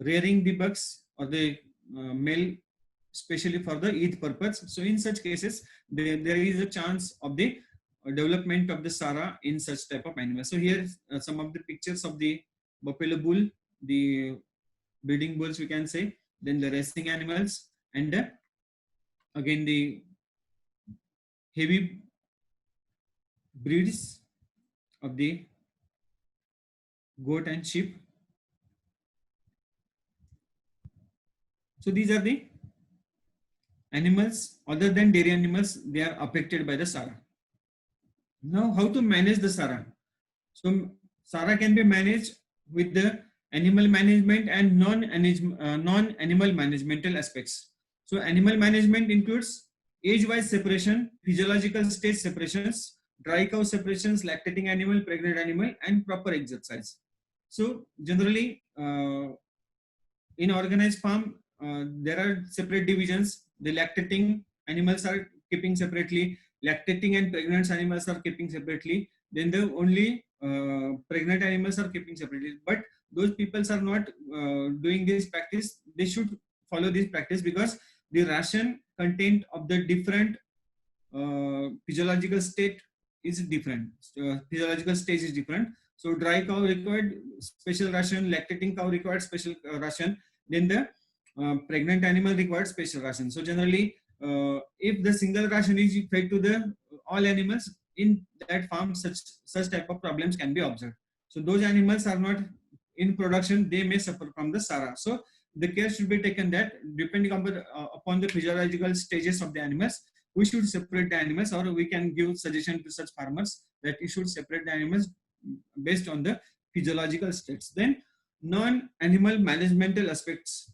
rearing the bucks or the male especially for the eat purpose. So in such cases, there is a chance of the development of the SARA in such type of animals. So here some of the pictures of the buffalo bull, the breeding bulls we can say, then the racing animals, and again the heavy breeds of the goat and sheep. So these are the animals other than dairy animals, they are affected by the SARA. Now, how to manage the SARA? So SARA can be managed with the animal management and non-animal managemental aspects. So animal management includes age-wise separation, physiological stage separations, dry cow separations, lactating animal, pregnant animal, and proper exercise. So generally, in organized farm, there are separate divisions. The lactating animals are keeping separately. Lactating and pregnant animals are keeping separately. Then the only pregnant animals are keeping separately. But those people are not doing this practice. They should follow this practice because the ration content of the different physiological state is different. Physiological stage is different. So dry cow required special ration, lactating cow required special ration. Then the pregnant animal required special ration. So generally, if the single ration is fed to the all animals in that farm, such type of problems can be observed. So those animals are not in production, they may suffer from the SARA. So the care should be taken that depending upon the physiological stages of the animals, we should separate the animals, or we can give suggestion to such farmers that you should separate the animals based on the physiological states. Then non-animal managemental aspects,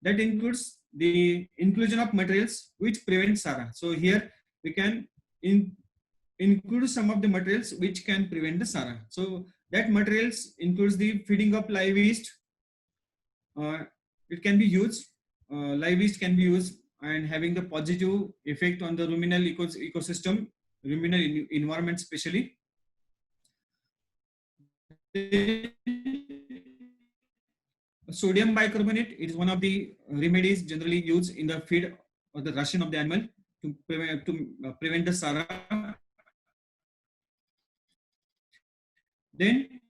that includes the inclusion of materials which prevent SARA. So here we can include some of the materials which can prevent the SARA. So that materials includes the feeding of live yeast. It can be used. Live yeast can be used and having the positive effect on the ruminal ecosystem, ruminal environment especially. Sodium bicarbonate, it is one of the remedies generally used in the feed or the ration of the animal to prevent the SARA. Then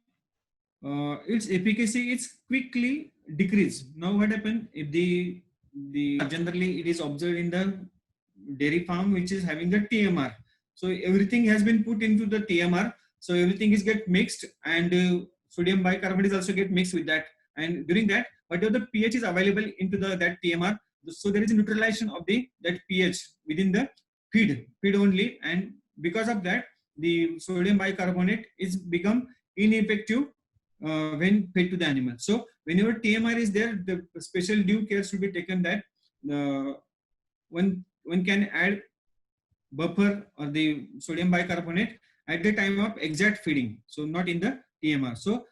its efficacy is quickly decreased. Now what happens if the generally it is observed in the dairy farm which is having the TMR. So everything has been put into the TMR. So everything is get mixed, and sodium bicarbonate is also get mixed with that. And during that, whatever the pH is available into that TMR, so there is a neutralization of that pH within the feed only, and because of that, the sodium bicarbonate is become ineffective when fed to the animal. So whenever TMR is there, the special due care should be taken that one can add buffer or the sodium bicarbonate at the time of exact feeding, so not in the TMR. So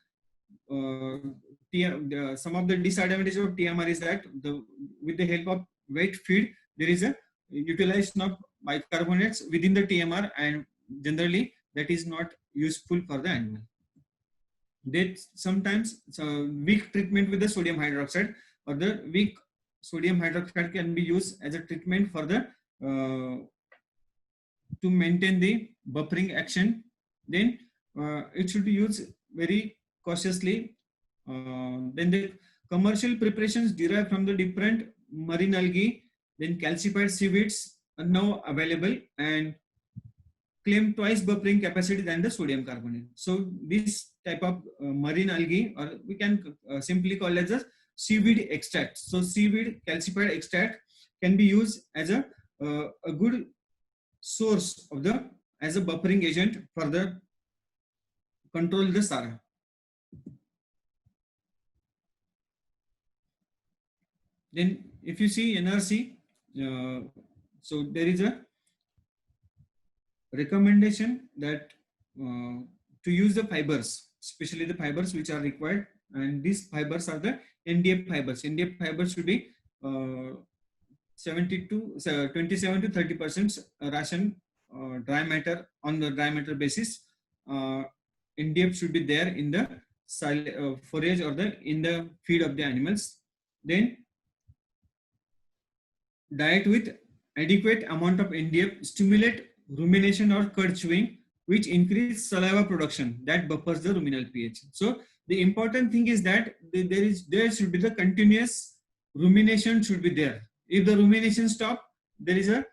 some of the disadvantages of TMR is that with the help of wet feed, there is a utilization of bicarbonates within the TMR, and generally that is not useful for the animal. That sometimes weak treatment with the sodium hydroxide, or the weak sodium hydroxide can be used as a treatment for the to maintain the buffering action. Then it should be used very cautiously. Then the commercial preparations derived from the different marine algae, then calcified seaweeds are now available and claim twice buffering capacity than the sodium carbonate. So this type of marine algae, or we can simply call it as a seaweed extract. So seaweed calcified extract can be used as a good source of as a buffering agent for the control the SARA. Then if you see NRC, so there is a recommendation that to use the fibers, especially the fibers which are required, and these fibers are the NDF fibers. NDF fibers should be 27 to 30% ration dry matter on the dry matter basis. NDF should be there in the forage or in the feed of the animals. Then diet with adequate amount of NDF stimulate rumination or cud chewing, which increase saliva production that buffers the ruminal pH. So the important thing is that there should be the continuous rumination should be there. If the rumination stop, there is a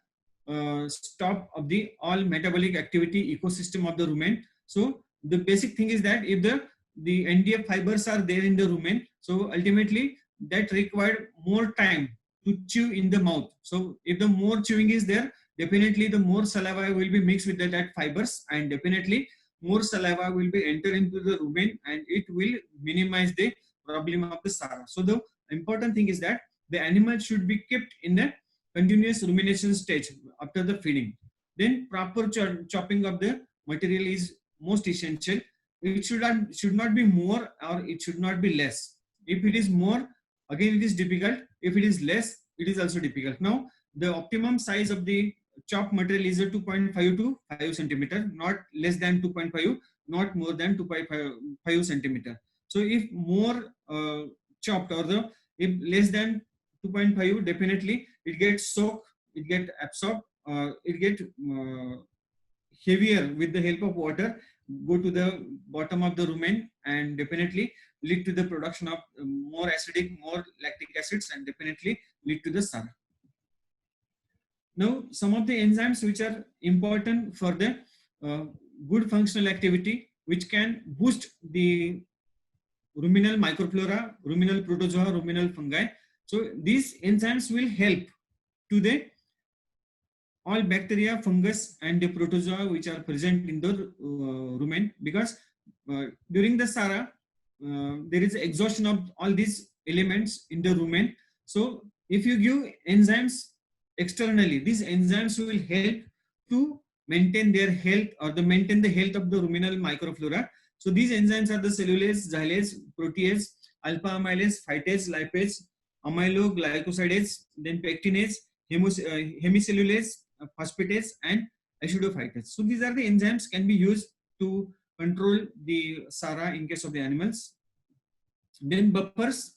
stop of the all metabolic activity ecosystem of the rumen. So the basic thing is that if the NDF fibers are there in the rumen, so ultimately that required more time to chew in the mouth. So if the more chewing is there, definitely the more saliva will be mixed with that fibers, and definitely more saliva will be enter into the rumen, and it will minimize the problem of the SARA. So the important thing is that the animal should be kept in the continuous rumination stage after the feeding. Then proper chopping of the material is most essential. It should not be more or it should not be less. If it is more, again it is difficult. If it is less, it is also difficult. Now the optimum size of the chopped material is a 2.5 to 5 centimeter, not less than 2.5, not more than 2.5 centimeter. So if more chopped or if less than 2.5, definitely it gets soaked, it get absorbed, it get heavier with the help of water, go to the bottom of the rumen, and definitely lead to the production of more acidic, more lactic acids, and definitely lead to the SARA. Now, some of the enzymes which are important for the good functional activity, which can boost the ruminal microflora, ruminal protozoa, ruminal fungi. So these enzymes will help to the all bacteria, fungus, and the protozoa which are present in the rumen, because during the SARA, there is exhaustion of all these elements in the rumen. So if you give enzymes externally, these enzymes will help to maintain their health or maintain the health of the ruminal microflora. So these enzymes are the cellulase, xylase, protease, alpha amylase, phytase, lipase, amyloglycosidase, then pectinase, hemicellulase, phosphatase, and acidophytase. So these are the enzymes can be used to control the SARA in case of the animals. Then buffers,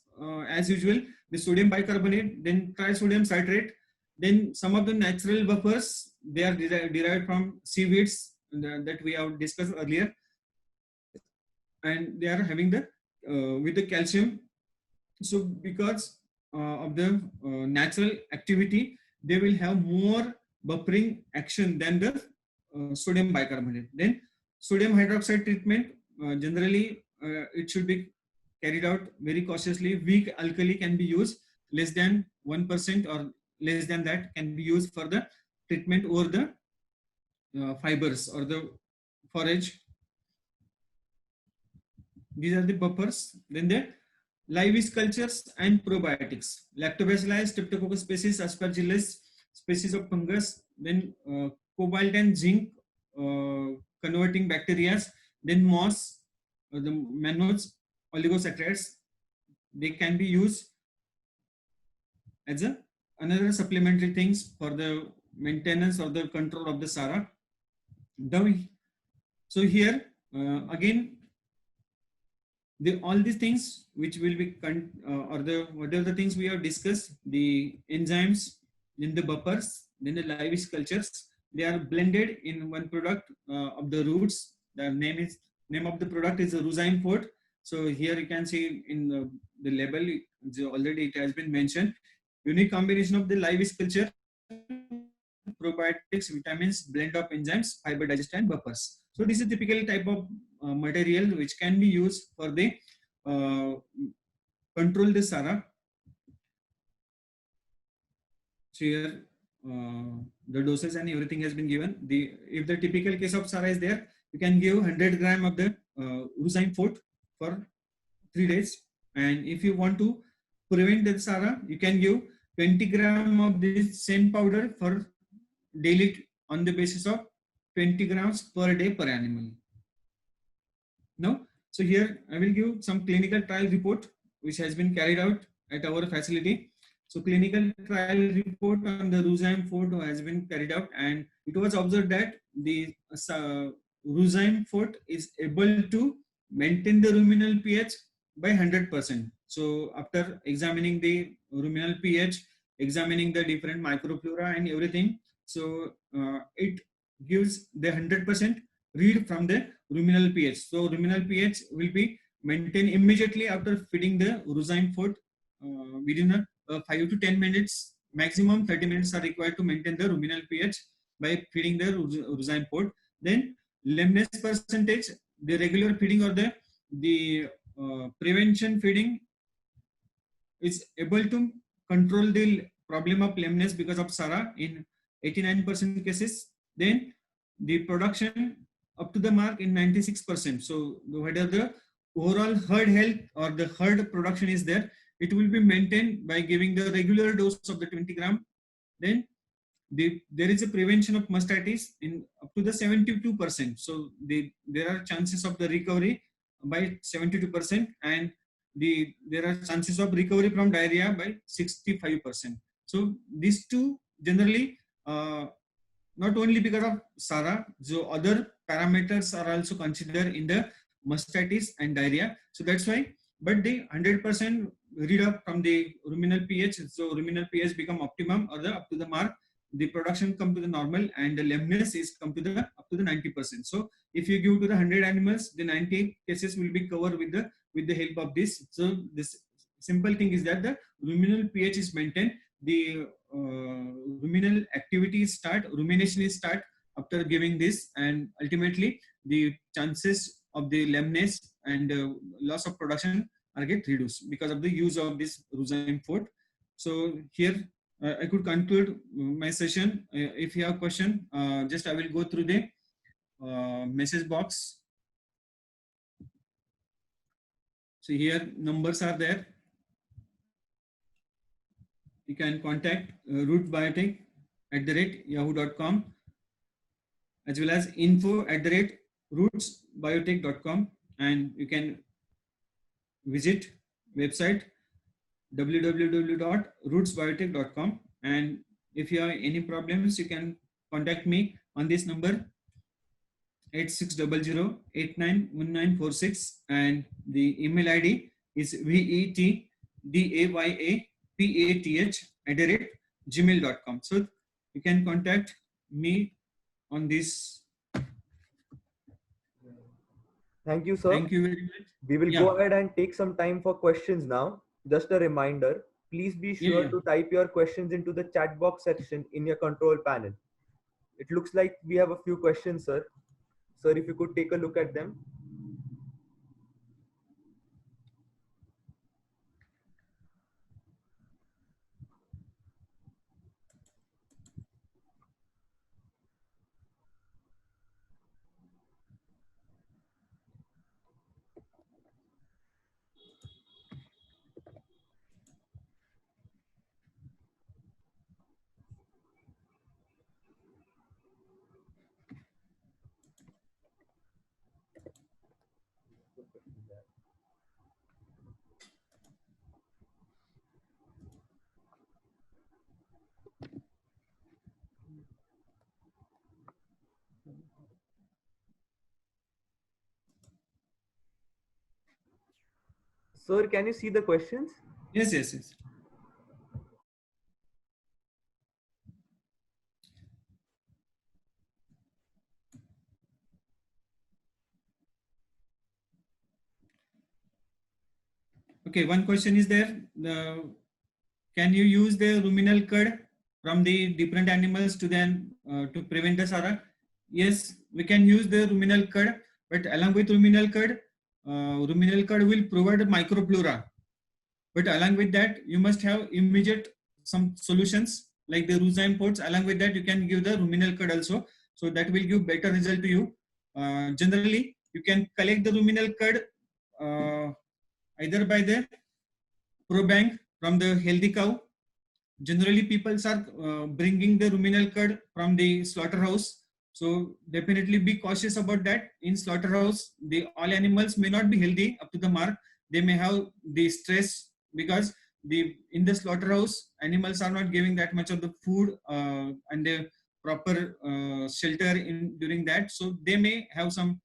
as usual, the sodium bicarbonate, then trisodium citrate. Then some of the natural buffers, they are derived from seaweeds that we have discussed earlier, and they are having the with the calcium. So because of the natural activity, they will have more buffering action than the sodium bicarbonate. Then sodium hydroxide treatment, generally it should be carried out very cautiously. Weak alkali can be used, less than 1% or less than that can be used for the treatment over the fibers or the forage. These are the buffers. Then the live yeast cultures and probiotics. Lactobacillus, Streptococcus species, Aspergillus species of fungus. Then cobalt and zinc converting bacteria. Then moss, the mannose, oligosaccharides. They can be used as another supplementary things for the maintenance or the control of the SARA. So here again, all these things which will be whatever the things we have discussed, the enzymes, then the buffers, then the live yeast cultures, they are blended in one product of the roots. The name of the product is Ruzyme Fort. So here you can see in the label, already it has been mentioned. Unique combination of the live yeast culture, probiotics, vitamins, blend of enzymes, fiber digest, and buffers. So this is typical type of material which can be used for the control the SARA. So here the doses and everything has been given. If the typical case of SARA is there, you can give 100 gram of the Ruzyme Fort for 3 days. And if you want to prevent the SARA, you can give 20 gram of this same powder for daily on the basis of 20 grams per day per animal. Now, so here I will give some clinical trial report which has been carried out at our facility. So clinical trial report on the Ruzyme 4 has been carried out, and it was observed that the Ruzyme 4 is able to maintain the ruminal pH by 100%. So after examining the ruminal pH, examining the different microflora and everything, so it gives the 100% read from the ruminal pH. So ruminal pH will be maintained immediately after feeding the Ruzyme 4 within 5 to 10 minutes. Maximum 30 minutes are required to maintain the ruminal pH by feeding the Ruzyme 4. Then leanness percentage, the regular feeding or the prevention feeding is able to control the problem of lameness because of SARA in 89% cases. Then the production up to the mark in 96%. So whether the overall herd health or the herd production is there, it will be maintained by giving the regular dose of the 20 gram. Then there is a prevention of mastitis in up to the 72%. So there are chances of the recovery by 72%, and there are chances of recovery from diarrhea by 65%. So these two generally not only because of SARA, so other parameters are also considered in the mastitis and diarrhea. So that's why, but the 100% read up from the ruminal pH, so ruminal pH become optimum or the up to the mark, the production come to the normal, and the lameness is come to the up to the 90%. So if you give to the 100 animals, the 90 cases will be covered with the help of this. So this simple thing is that the ruminal pH is maintained, the ruminal activity start, rumination is start after giving this, and ultimately the chances of the lameness and loss of production are get reduced because of the use of this Ruzyme 4. So here I could conclude my session. If you have question, just I will go through the message box. So here numbers are there. You can contact rootsbiotech@yahoo.com as well as info@rootsbiotech.com, and you can visit website www.rootsbiotech.com, and if you have any problems you can contact me on this number 8600891946, and the email ID is vetdayapah@gmail.com. So you can contact me on this. Thank you, sir. Thank you very much. We will go ahead and take some time for questions now. Just a reminder, please be sure to type your questions into the chat box section in your control panel. It looks like we have a few questions, sir. Sir, if you could take a look at them. Sir, can you see the questions? Yes. Okay, one question is there. Can you use the ruminal curd from the different animals to then to prevent the SARA? Yes, we can use the ruminal curd, but along with ruminal curd will provide microflora. But along with that, you must have immediate some solutions like the Ruzyme pods. Along with that, you can give the ruminal curd also. So that will give better result to you. Generally, you can collect the ruminal curd either by the ProBank from the healthy cow, generally people are bringing the ruminal curd from the slaughterhouse. So definitely be cautious about that. In slaughterhouse, the all animals may not be healthy up to the mark. They may have the stress because the in the slaughterhouse animals are not giving that much of the food and the proper shelter in during that. So they may have some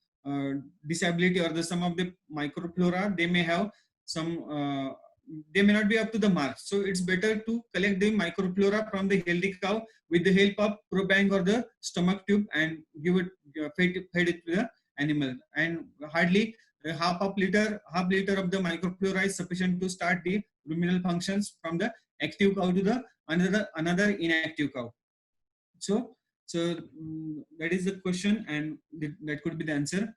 disability or the some of the microflora. They may have some. They may not be up to the mark. So it's better to collect the microflora from the healthy cow with the help of Probank or the stomach tube and give it feed it to the animal. And hardly half liter of the microflora is sufficient to start the ruminal functions from the active cow to the another inactive cow. So that is the question, and that could be the answer.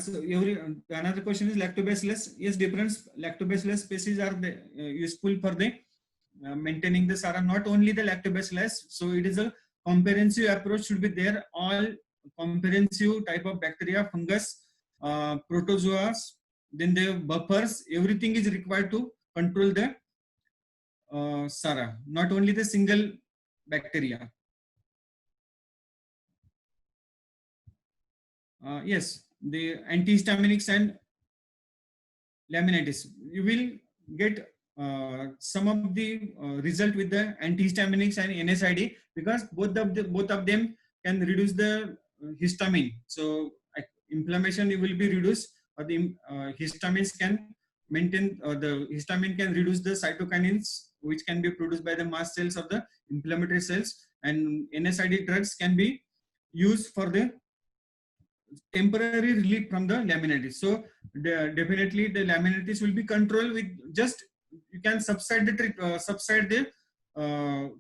So another question is lactobacillus. Yes, different lactobacillus species are useful for the maintaining the SARA. Not only the lactobacillus, so it is a comprehensive approach should be there. All comprehensive type of bacteria, fungus, protozoas, then the buffers. Everything is required to control the SARA. Not only the single bacteria. Yes, the antihistaminics and laminitis. You will get some of the result with the antihistaminics and NSAID because both of them can reduce the histamine. So inflammation will be reduced, or the histamines can maintain, or the histamine can reduce the cytokinins which can be produced by the mast cells of the inflammatory cells, and NSAID drugs can be used for the temporary relief from the laminitis. So definitely the laminitis will be controlled with just you can subside the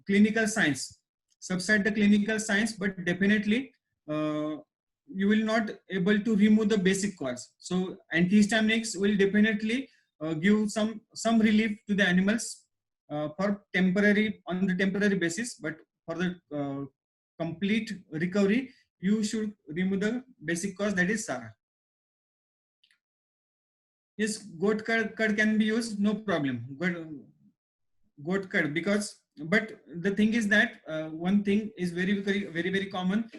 clinical signs, but definitely you will not able to remove the basic cause. So antihistaminics will definitely give some relief to the animals for temporary on the temporary basis, but for the complete recovery you should remove the basic cause, that is SARA. Yes, goat curd can be used, no problem. Goat curd, because but the thing is that one thing is very common.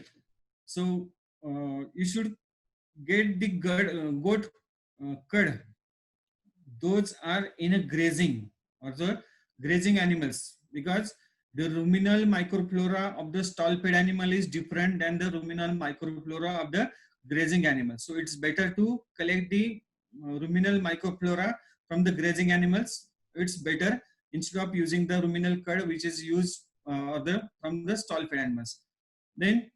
So you should get the goat curd. Those are in a grazing or the grazing animals, because the ruminal microflora of the stall-fed animal is different than the ruminal microflora of the grazing animal. So it's better to collect the ruminal microflora from the grazing animals. It's better instead of using the ruminal curd which is used from the stall-fed animals. Then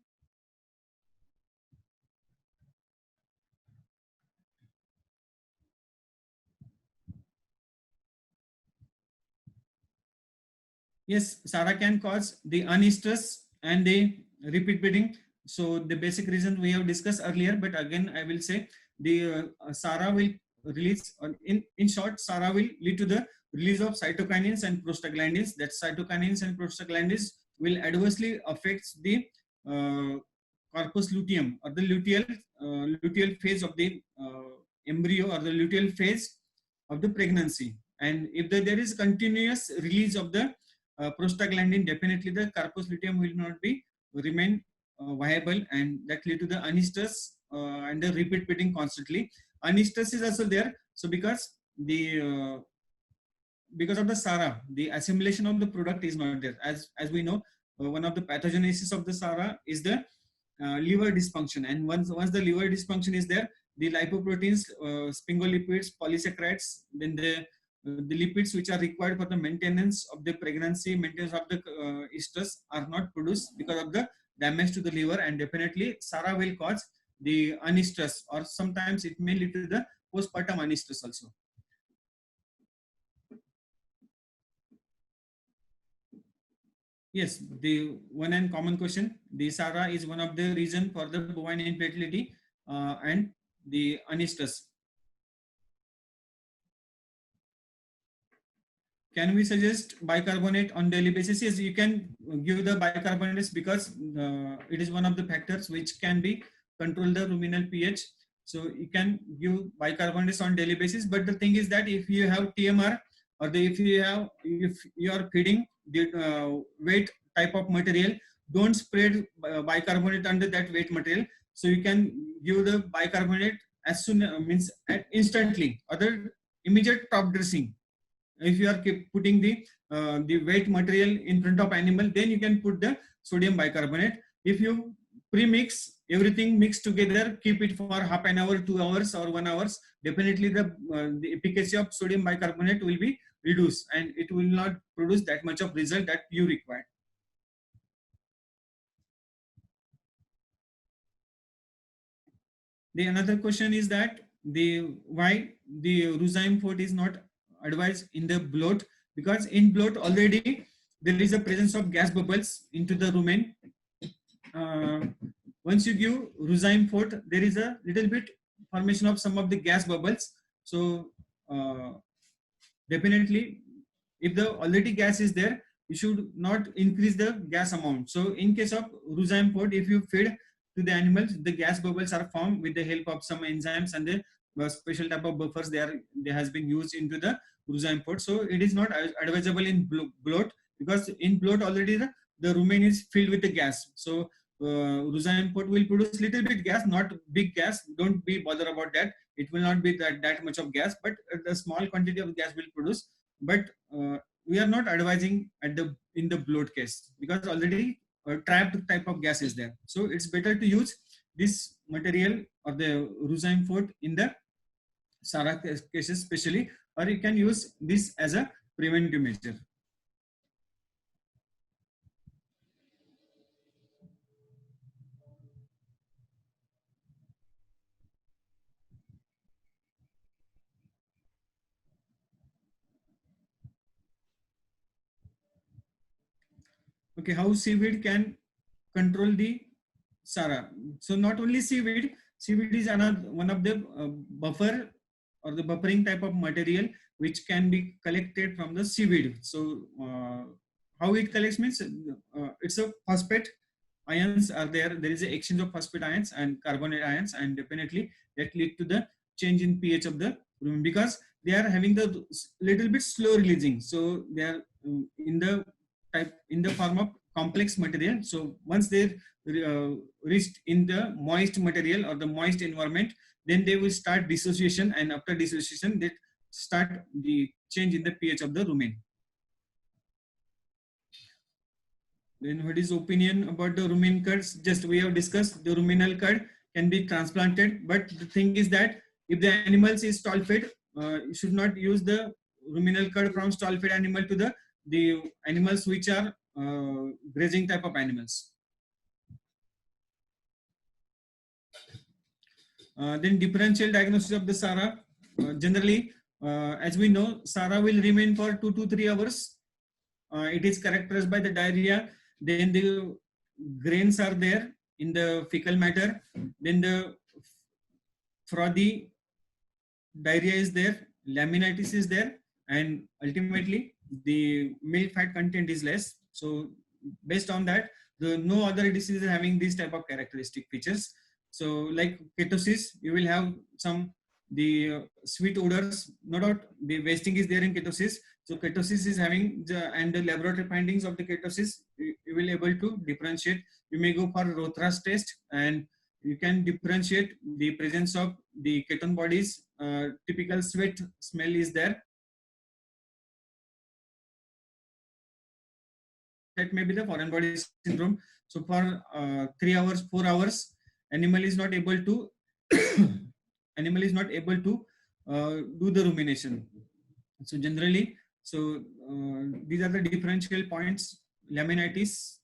yes, SARA can cause the unestrus and the repeat breeding. So the basic reason we have discussed earlier, but again I will say the SARA will release, in short, SARA will lead to the release of cytokinins and prostaglandins. That cytokinins and prostaglandins will adversely affect the corpus luteum or the luteal phase of the embryo or the luteal phase of the pregnancy. And if there is continuous release of the prostaglandin, definitely the corpus luteum will not be remain viable, and that lead to the anistus and the repeat breeding constantly. Anistus is also there. So because of the SARA, the assimilation of the product is not there. As we know, one of the pathogenesis of the SARA is the liver dysfunction, and once the liver dysfunction is there, the lipoproteins, sphingolipids, polysaccharides, then the lipids which are required for the maintenance of the pregnancy, maintenance of the estrus are not produced because of the damage to the liver, and definitely SARA will cause the anestrus, or sometimes it may lead to the postpartum anestrus also. Yes, the one and common question, the SARA is one of the reason for the bovine infertility and the anestrus. Can we suggest bicarbonate on daily basis? Yes, you can give the bicarbonates because it is one of the factors which can be control the ruminal pH. So you can give bicarbonates on daily basis. But the thing is that if you have TMR, or if you are feeding the weight type of material, don't spread bicarbonate under that weight material. So you can give the bicarbonate as soon means instantly, other immediate top dressing. If you are keep putting the weight material in front of animal, then you can put the sodium bicarbonate. If you pre-mix everything mixed together, keep it for half an hour, 2 hours, or 1 hour, definitely the efficacy of sodium bicarbonate will be reduced, and it will not produce that much of result that you require. The another question is that why the Ruzyme 40 is not advised in the bloat, because in bloat already there is a presence of gas bubbles into the rumen. Once you give Ruzyme 40, there is a little bit formation of some of the gas bubbles. So definitely, if the already gas is there, you should not increase the gas amount. So in case of Ruzyme 40, if you feed to the animals, the gas bubbles are formed with the help of some enzymes and the special type of buffers they has been used into the Ruzyme 40. So it is not advisable in bloat, because in bloat already the rumen is filled with the gas. So Ruzyme 40 will produce little bit gas, not big gas. Don't be bothered about that. It will not be that much of gas, but the small quantity of gas will produce. But we are not advising in the bloat case, because already a trapped type of gas is there. So it's better to use this material or the Ruzyme 40 in the SARA cases especially, or you can use this as a preventive measure. Okay, how seaweed can control the SARA? So not only seaweed is one of the buffer or the buffering type of material which can be collected from the seaweed. So how it collects means it's a phosphate ions are there. There is an exchange of phosphate ions and carbonate ions, and definitely that lead to the change in pH of the room, because they are having the little bit slow releasing. So they are in the form of complex material. So once they reached in the moist material or the moist environment, then they will start dissociation, and after dissociation they start the change in the pH of the rumen. Then what is opinion about the rumen curds? Just we have discussed the ruminal curd can be transplanted, but the thing is that if the animals is stall fed, you should not use the ruminal curd from stall fed animal to the animals which are grazing type of animals. Then differential diagnosis of the SARA. Generally, as we know, SARA will remain for 2 to 3 hours. It is characterized by the diarrhea. Then the grains are there in the fecal matter. Then the frothy diarrhea is there. Laminitis is there. And ultimately, the milk fat content is less. So based on that, no other disease is having these type of characteristic features. So like ketosis, you will have the sweet odors. No doubt the wasting is there in ketosis. So ketosis is having and the laboratory findings of the ketosis, you will able to differentiate. You may go for Rothras test, and you can differentiate the presence of the ketone bodies. Typical sweat smell is there. That may be the foreign body syndrome. So for 3 hours, 4 hours, animal is not able to do the rumination. So generally, these are the differential points: laminitis,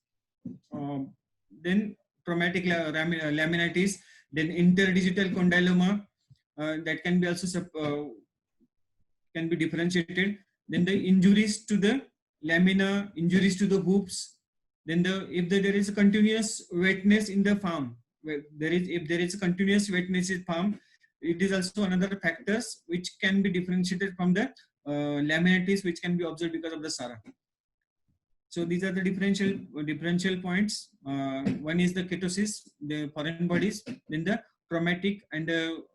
then traumatic laminitis, then interdigital condyloma, that can be also can be differentiated. Then the injuries to the lamina, injuries to the hoops. Then if there is a continuous wetness in the farm, if there is a continuous wetness in farm, it is also another factors which can be differentiated from the laminitis, which can be observed because of the SARA. So these are the differential points. One is the ketosis, the foreign bodies, then the traumatic and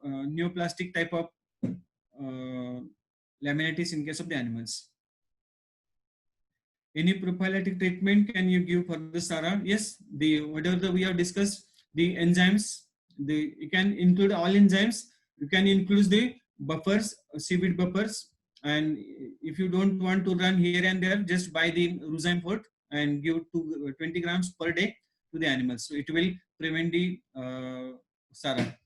neoplastic type of laminitis in case of the animals. Any prophylactic treatment can you give for the SARA? Yes, the whatever we have discussed, the enzymes, you can include all enzymes. You can include the buffers, seaweed buffers, and if you don't want to run here and there, just buy the Ruzyme Forte and give 20 grams per day to the animals. So it will prevent the SARA.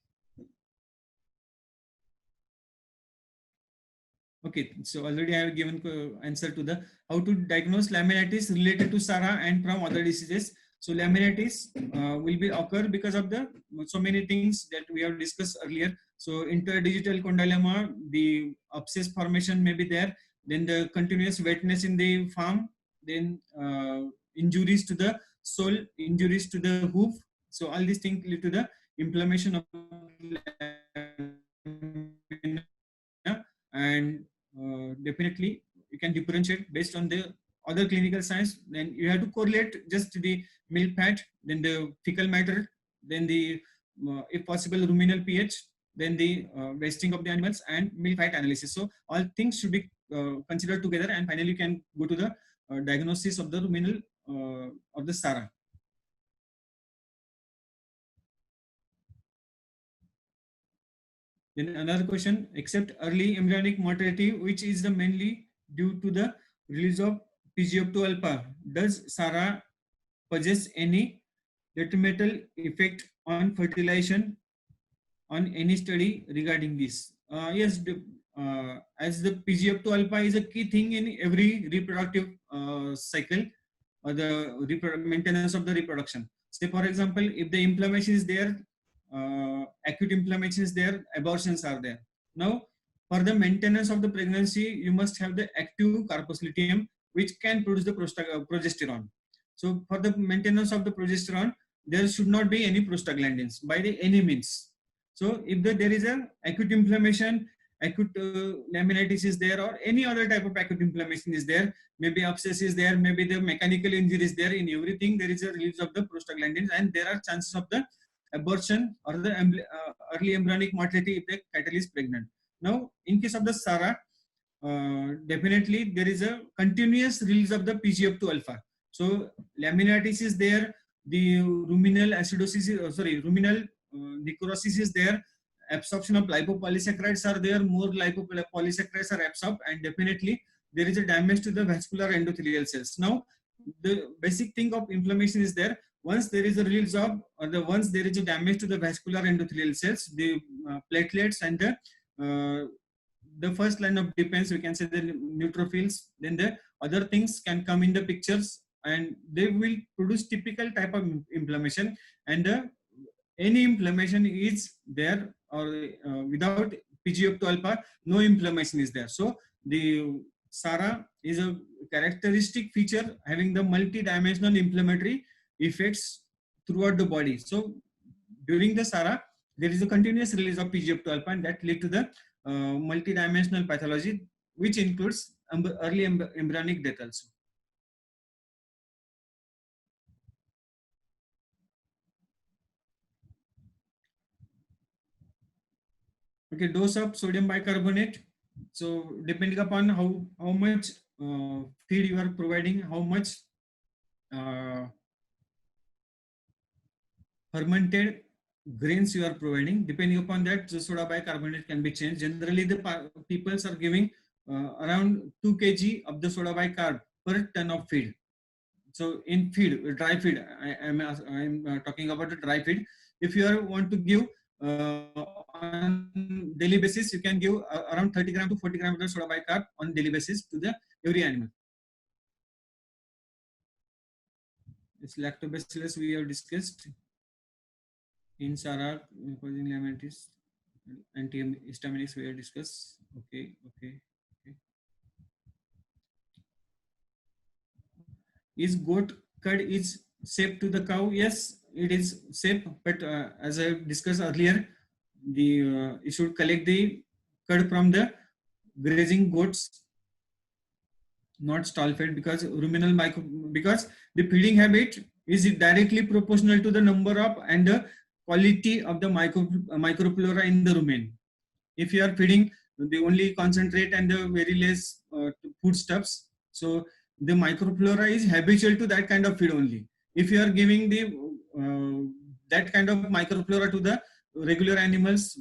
Okay, so already I have given answer to the how to diagnose laminitis related to SARA and from other diseases. So laminitis will be occur because of the so many things that we have discussed earlier. So interdigital condyloma, the abscess formation may be there, then the continuous wetness in the farm, then injuries to the sole, injuries to the hoof. So all these things lead to the inflammation of and definitely you can differentiate based on the other clinical signs. Then you have to correlate just the milk fat, then the fecal matter, then the if possible ruminal pH, then the wasting of the animals and milk fat analysis. So all things should be considered together, and finally you can go to the diagnosis of the ruminal of the SARA. Then another question, except early embryonic mortality, which is the mainly due to the release of PGF2 alpha, does SARA possess any detrimental effect on fertilization on any study regarding this? Yes, as the PGF2 alpha is a key thing in every reproductive cycle or the maintenance of the reproduction. Say for example, if the inflammation is there, acute inflammation is there, abortions are there. Now, for the maintenance of the pregnancy, you must have the active corpus luteum, which can produce the progesterone. So, for the maintenance of the progesterone, there should not be any prostaglandins by any means. So, if there is a acute inflammation, acute laminitis is there, or any other type of acute inflammation is there, maybe abscess is there, maybe the mechanical injury is there, in everything there is a release of the prostaglandins, and there are chances of the abortion or the early embryonic mortality if the cattle is pregnant. Now, in case of the SARA, definitely there is a continuous release of the PGF2 alpha. So, laminitis is there, the ruminal acidosis, ruminal necrosis is there, absorption of lipopolysaccharides are there, more lipopolysaccharides are absorbed, and definitely there is a damage to the vascular endothelial cells. Now, the basic thing of inflammation is there. Once there is a release of, once there is a damage to the vascular endothelial cells, the platelets and the first line of defense, we can say the neutrophils, then the other things can come in the pictures, and they will produce typical type of inflammation, and any inflammation is there, or without PGF2 alpha, no inflammation is there. So the SARA is a characteristic feature having the multi-dimensional inflammatory effects throughout the body. So during the SARA, there is a continuous release of PGF2 alpha, and that lead to the multi-dimensional pathology, which includes early embryonic death also. Okay, dose of sodium bicarbonate. So depending upon how much feed you are providing, how much fermented grains you are providing, depending upon that, the soda bicarbonate can be changed. Generally, the peoples are giving around 2 kg of the soda bicarb per ton of feed. So in feed, dry feed, I'm talking about the dry feed. If you want to give on daily basis, you can give around 30 gram to 40 gram of the soda bicarb on daily basis to the every animal. This lactobacillus we have discussed. In SARA, causing laminitis, antihistaminics we have discussed. Okay. Is goat cud is safe to the cow? Yes, it is safe, but as I discussed earlier, you should collect the cud from the grazing goats, not stall fed, because because the feeding habit is directly proportional to the number of and the quality of the microflora in the rumen. If you are feeding the only concentrate and the very less foodstuffs, so the microflora is habitual to that kind of feed only. If you are giving the that kind of microflora to the regular animals,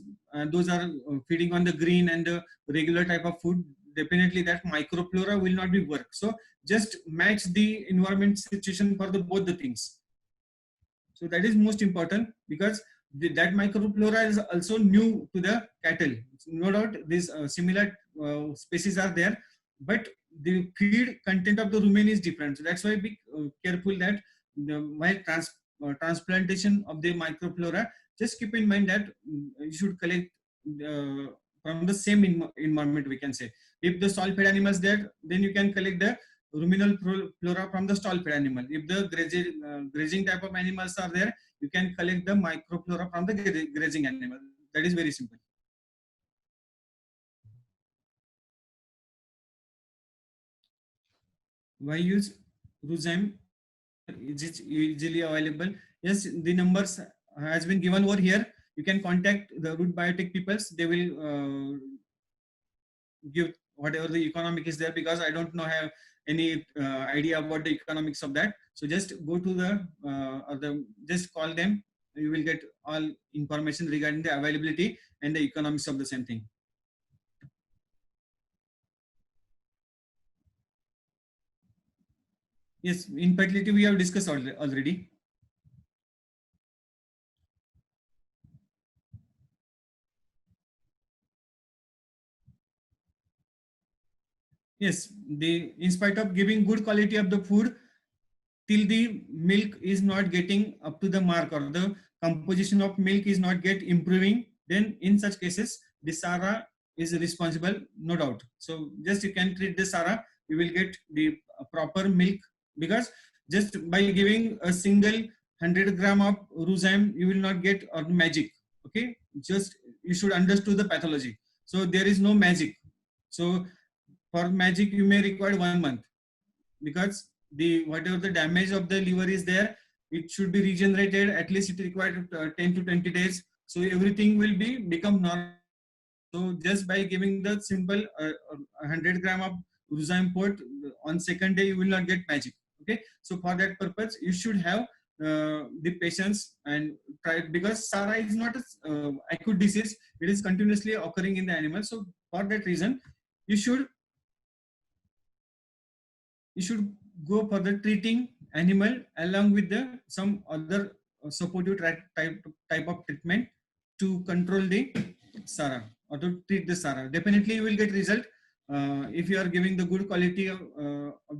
those are feeding on the green and the regular type of food, definitely that microflora will not be work. So just match the environment situation for the both the things. So that is most important, because that microflora is also new to the cattle. No doubt these similar species are there, but the feed content of the rumen is different. So that's why be careful that while transplantation of the microflora, just keep in mind that you should collect from the same environment, we can say. If the stall fed animals there, then you can collect the ruminal flora from the stall fed animal. If the grazing type of animals are there, you can collect the microflora from the grazing animal. That is very simple. Why use Ruzyme? Is it easily available? Yes, the numbers has been given over here. You can contact the Root Biotech peoples. They will give whatever the economic is there, because I don't know have any idea about the economics of that. So just go to the just call them. You will get all information regarding the availability and the economics of the same thing. Yes, infertility we have discussed already. Yes, in spite of giving good quality of the food, till the milk is not getting up to the mark, or the composition of milk is not get improving, then in such cases the SARA is responsible, no doubt. So just you can treat the SARA, you will get the proper milk, because just by giving a single 100 gram of Ruzyme, you will not get magic. Okay, just you should understand the pathology. So there is no magic. So for magic you may require 1 month, because the whatever the damage of the liver is there, it should be regenerated. At least it required 10 to 20 days. So everything will become normal. So just by giving the simple 100 gram of Ruzyme pot on second day, you will not get magic. Okay. So for that purpose, you should have the patience and try, because SARA is not a acute disease. It is continuously occurring in the animal. So for that reason, you should go for the treating animal along with the some other supportive type of treatment to control the SARA or to treat the SARA. Definitely you will get result if you are giving the good quality of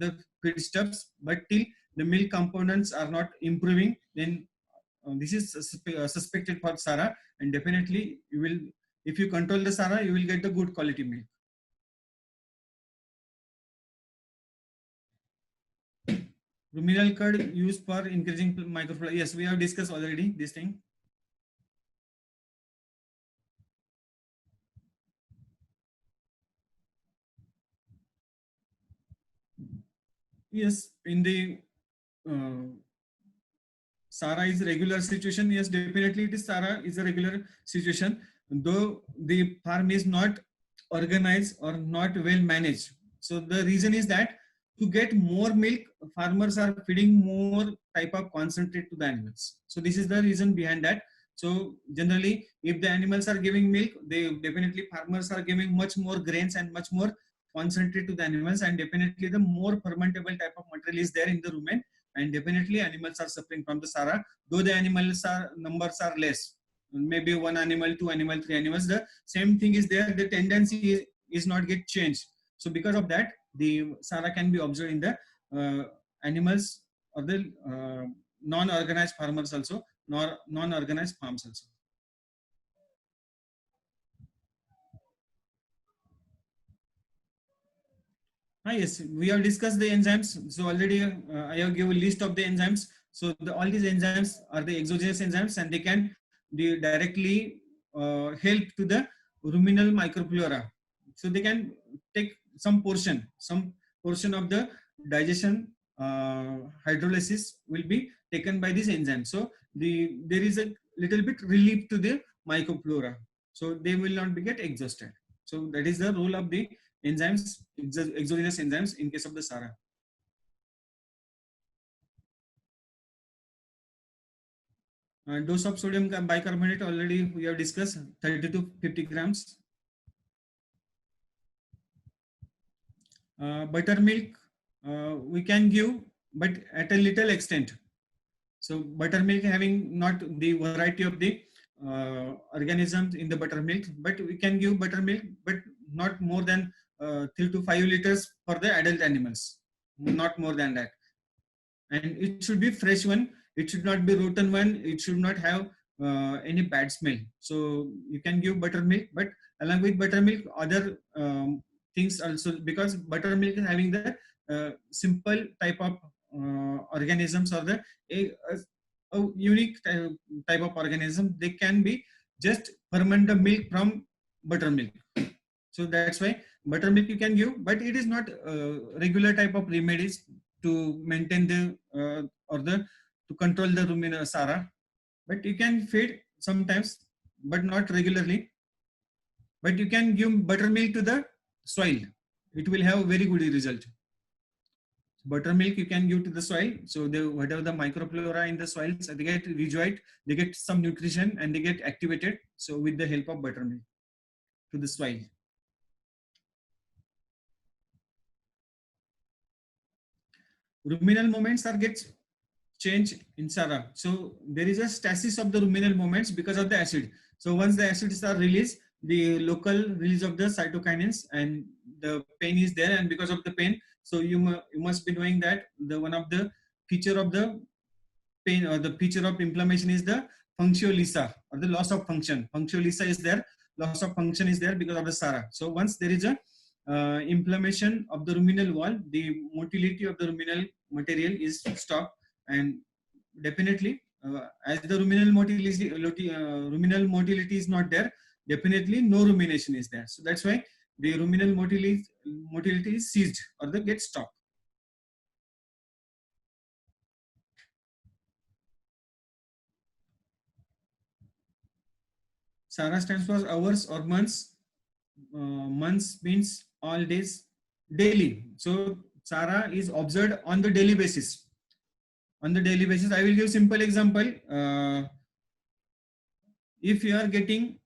the feedstuffs, but till the milk components are not improving, then this is suspected for SARA, and definitely you will, if you control the SARA, you will get the good quality milk. Ruminal curd used for increasing microflora. Yes, we have discussed already this thing. Yes, in the SARA is regular situation. Yes, definitely it is SARA is a regular situation, though the farm is not organized or not well managed. So the reason is that to get more milk, farmers are feeding more type of concentrate to the animals. So this is the reason behind that. So generally, if the animals are giving milk, they definitely farmers are giving much more grains and much more concentrate to the animals, and definitely the more fermentable type of material is there in the rumen, and definitely animals are suffering from the SARA, though the animals are numbers are less, maybe 1 animal, 2 animal, 3 animals, the same thing is there, the tendency is not get changed. So because of that, the SARA can be observed in the animals or the non-organized farmers also, nor non-organized farms also. Yes, we have discussed the enzymes. So already I have given a list of the enzymes. So all these enzymes are the exogenous enzymes, and they can directly help to the ruminal microflora. So they can take some portion of the digestion hydrolysis will be taken by this enzyme. So there is a little bit relief to the microflora. So they will not be get exhausted. So that is the role of the enzymes, exogenous enzymes in case of the SARA. Dose of sodium bicarbonate already we have discussed, 30 to 50 grams. Buttermilk we can give, but at a little extent. So buttermilk having not the variety of the organisms in the buttermilk, but we can give buttermilk, but not more than 3 to 5 liters for the adult animals, not more than that. And it should be fresh one. It should not be rotten one. It should not have any bad smell. So you can give buttermilk, but along with buttermilk, other things also, because buttermilk is having the simple type of organisms or the a unique type of organism. They can be just ferment the milk from buttermilk. So that's why buttermilk you can give, but it is not regular type of remedies to maintain the or the to control the ruminant SARA. But you can feed sometimes, but not regularly. But you can give buttermilk to the soil. It will have a very good result. Buttermilk you can give to the soil. So the whatever the microflora in the soils, they get rejuvenated, they get some nutrition and they get activated. So with the help of buttermilk to the soil. Ruminal movements are gets changed in SARA. So there is a stasis of the ruminal movements because of the acid. So once the acids are released, the local release of the cytokinins and the pain is there, and because of the pain, so you must be knowing that the one of the feature of the pain or the feature of inflammation is the functionalisa or the loss of function. Functionalisa is there, loss of function is there because of the SARA. So once there is a inflammation of the ruminal wall, the motility of the ruminal material is stopped, and definitely as the ruminal motility is not there, definitely no rumination is there. So that's why the ruminal motility is seized or the get stopped. SARA stands for hours or months. Months means all days, daily. So SARA is observed on the daily basis. On the daily basis, I will give simple example. If you are getting,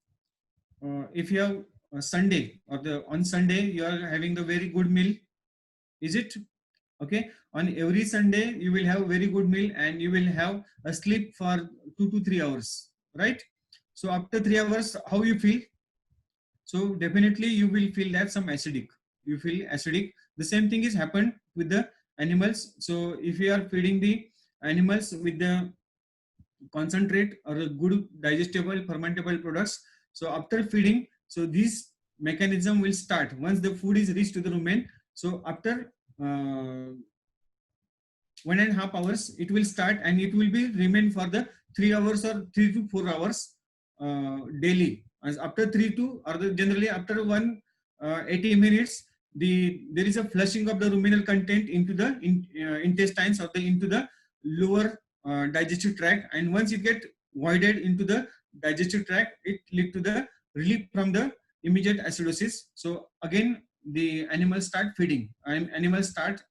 if you have Sunday or on Sunday you are having the very good meal, is it okay? On every Sunday you will have a very good meal and you will have a sleep for 2 to 3 hours, right? So after 3 hours, how you feel? So definitely you will feel that some acidic. You feel acidic. The same thing is happened with the animals. So if you are feeding the animals with the concentrate or a good digestible fermentable products, so after feeding, so this mechanism will start once the food is reached to the rumen. So after 1.5 hours it will start, and it will be remain for the 3 hours or 3 to 4 hours daily. As after 3 to or generally after 80 minutes, there is a flushing of the ruminal content into the intestines or into the lower digestive tract, and once it get voided into the digestive tract, it lead to the relief from the immediate acidosis. So again the animals start feeding, and animals start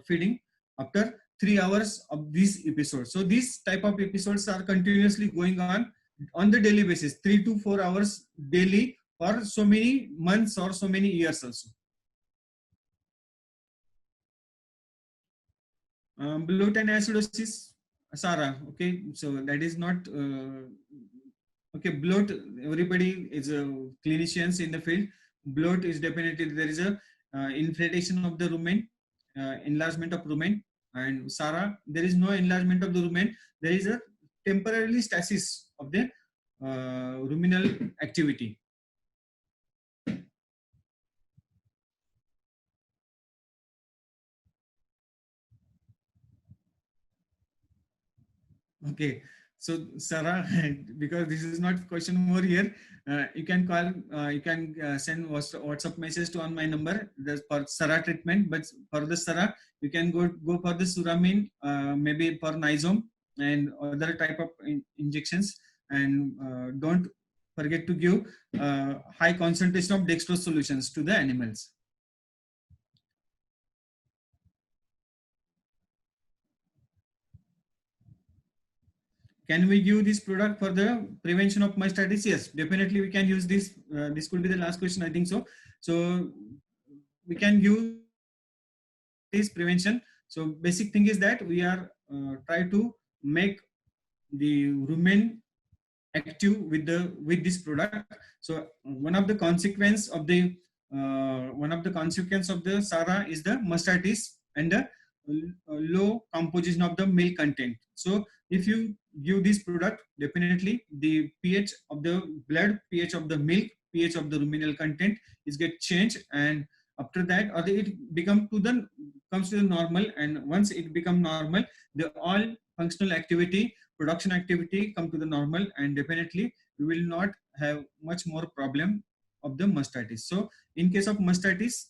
feeding after 3 hours of these episodes. So these type of episodes are continuously going on the daily basis, 3 to 4 hours daily for so many months or so many years also. Bloat and acidosis, SARA. Okay, so that is not okay. Bloat, everybody is clinicians in the field. Bloat is definitely, there is a inflatation of the rumen, enlargement of rumen, and SARA, there is no enlargement of the rumen. There is a temporarily stasis of the ruminal activity. Okay, so Sarah, because this is not question over here, you can call, you can send WhatsApp message to on my number. That's for Sarah treatment, but for the Sarah, you can go for the Suramin, maybe for Nizome and other type of injections. and don't forget to give high concentration of dextrose solutions to the animals. Can we give this product for the prevention of mastitis? Yes, definitely we can use this. This could be the last question, I think so. So we can give this prevention. So basic thing is that we are try to make the rumen active with this product. So one of the consequence of the SARA is the mastitis and the low composition of the milk content. So if you give this product, definitely the pH of the blood, pH of the milk, pH of the ruminal content is get changed, and after that, or it comes to the normal, and once it become normal, the all functional activity, production activity come to the normal, and definitely we will not have much more problem of the mastitis. So in case of mastitis,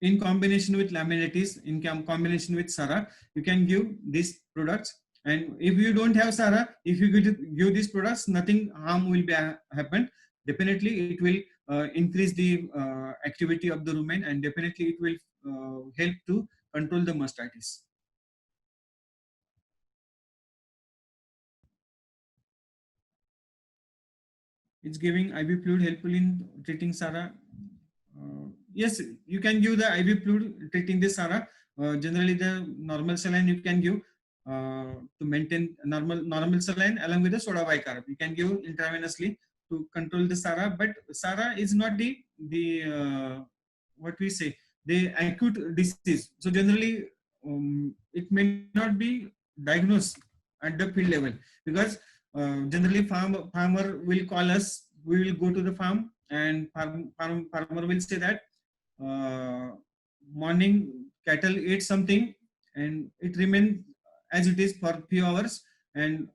in combination with laminitis, in combination with SARA, you can give these products. And if you don't have SARA, if you give these products, nothing harm will be happen. Definitely it will increase the activity of the rumen, and definitely it will help to control the mastitis. It's giving IV fluid helpful in treating SARA. Yes, you can give the IV fluid treating the SARA. Generally, the normal saline you can give to maintain normal saline along with the soda bicarb. You can give intravenously to control the SARA, but SARA is not the what we say, the acute disease. So generally, it may not be diagnosed at the field level, because generally farmer will call us. We will go to the farm, and farmer will say that morning cattle ate something and it remained as it is for few hours, and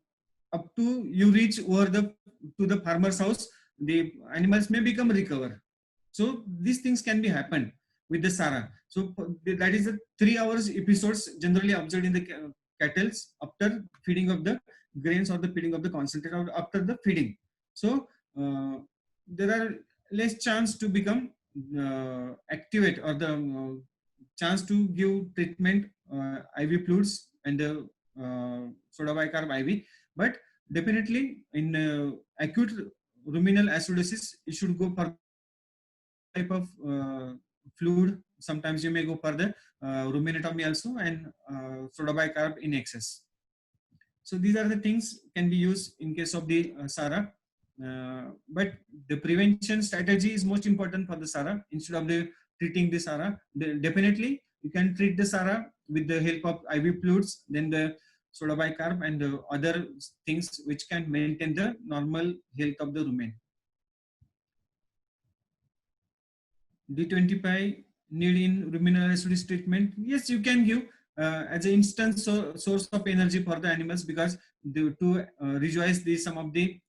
up to you reach over to the farmer's house, the animals may become recover. So these things can be happen with the SARA. So that is the 3 hours episodes generally observed in the cattle after feeding of the grains or the feeding of the concentrate, or after the feeding. So there are less chance to become activate, or the chance to give treatment IV fluids and the soda bicarb IV. But definitely in acute ruminal acidosis, you should go for type of fluid. Sometimes you may go for the ruminectomy also, and soda bicarb in excess. So these are the things can be used in case of the SARA. But the prevention strategy is most important for the SARA. Instead of the treating the SARA, definitely you can treat the SARA with the help of IV fluids, then the soda bicarb and the other things which can maintain the normal health of the rumen. D25 need in ruminal acidosis treatment. Yes, you can give as an instant source of energy for the animals, because to rejoice some of the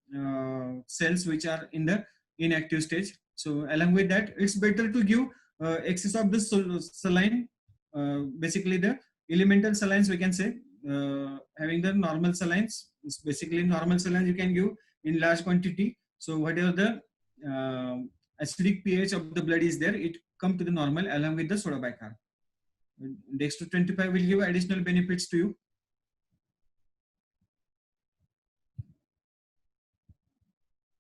cells which are in the inactive stage. So along with that, it's better to give excess of the saline, basically the elemental salines we can say, having the normal salines. It's basically normal salines you can give in large quantity. So whatever the acidic pH of the blood is there, it come to the normal along with the soda bicarb. Dextro 25 will give additional benefits to you.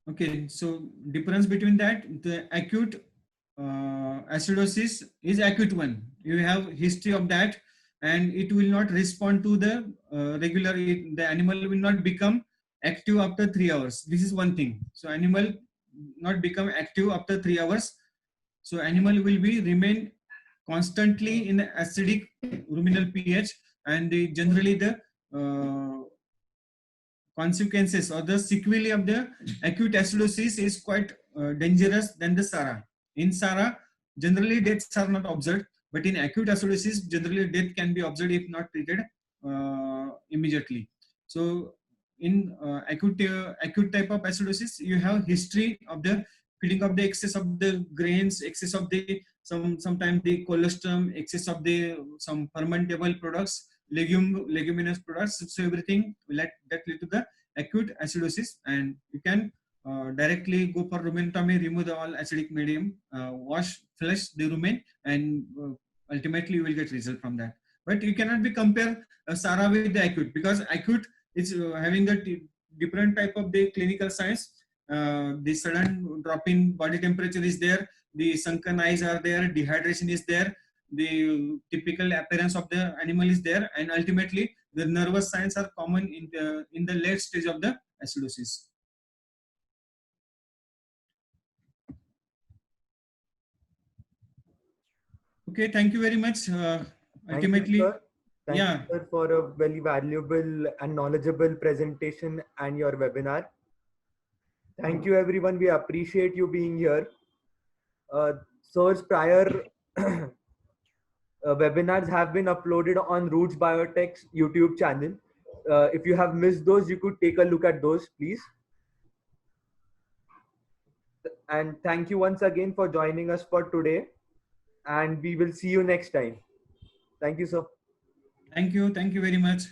Okay, so difference between that, the acute acidosis is acute one. You have history of that, and it will not respond to the regular. The animal will not become active after 3 hours. This is one thing. So animal not become active after 3 hours. So animal will be remain constantly in the acidic ruminal pH, and generally the consequences or the sequelae of the acute acidosis is quite dangerous than the SARA. In SARA, generally deaths are not observed, but in acute acidosis, generally death can be observed if not treated immediately. So in acute type of acidosis, you have history of the feeding of the excess of the grains, excess of the sometimes the colostrum, excess of the some fermentable products, leguminous products. So everything will that lead to the acute acidosis, and you can directly go for rumenotomy, remove the all acidic medium, flush the rumen, and ultimately you will get result from that. But you cannot be compare SARA with the acute, because acute is having the different type of the clinical signs. The sudden drop in body temperature is there, the sunken eyes are there, dehydration is there, the typical appearance of the animal is there, and ultimately the nervous signs are common in the late stage of the acidosis. Okay, thank you very much. Ultimately, Thank you, sir. Thank yeah, you, sir, for a very valuable and knowledgeable presentation and your webinar. Thank you, everyone. We appreciate you being here. Sir's prior webinars have been uploaded on Roots Biotech's YouTube channel. If you have missed those, you could take a look at those, please. And thank you once again for joining us for today. And we will see you next time. Thank you, sir. thank you very much.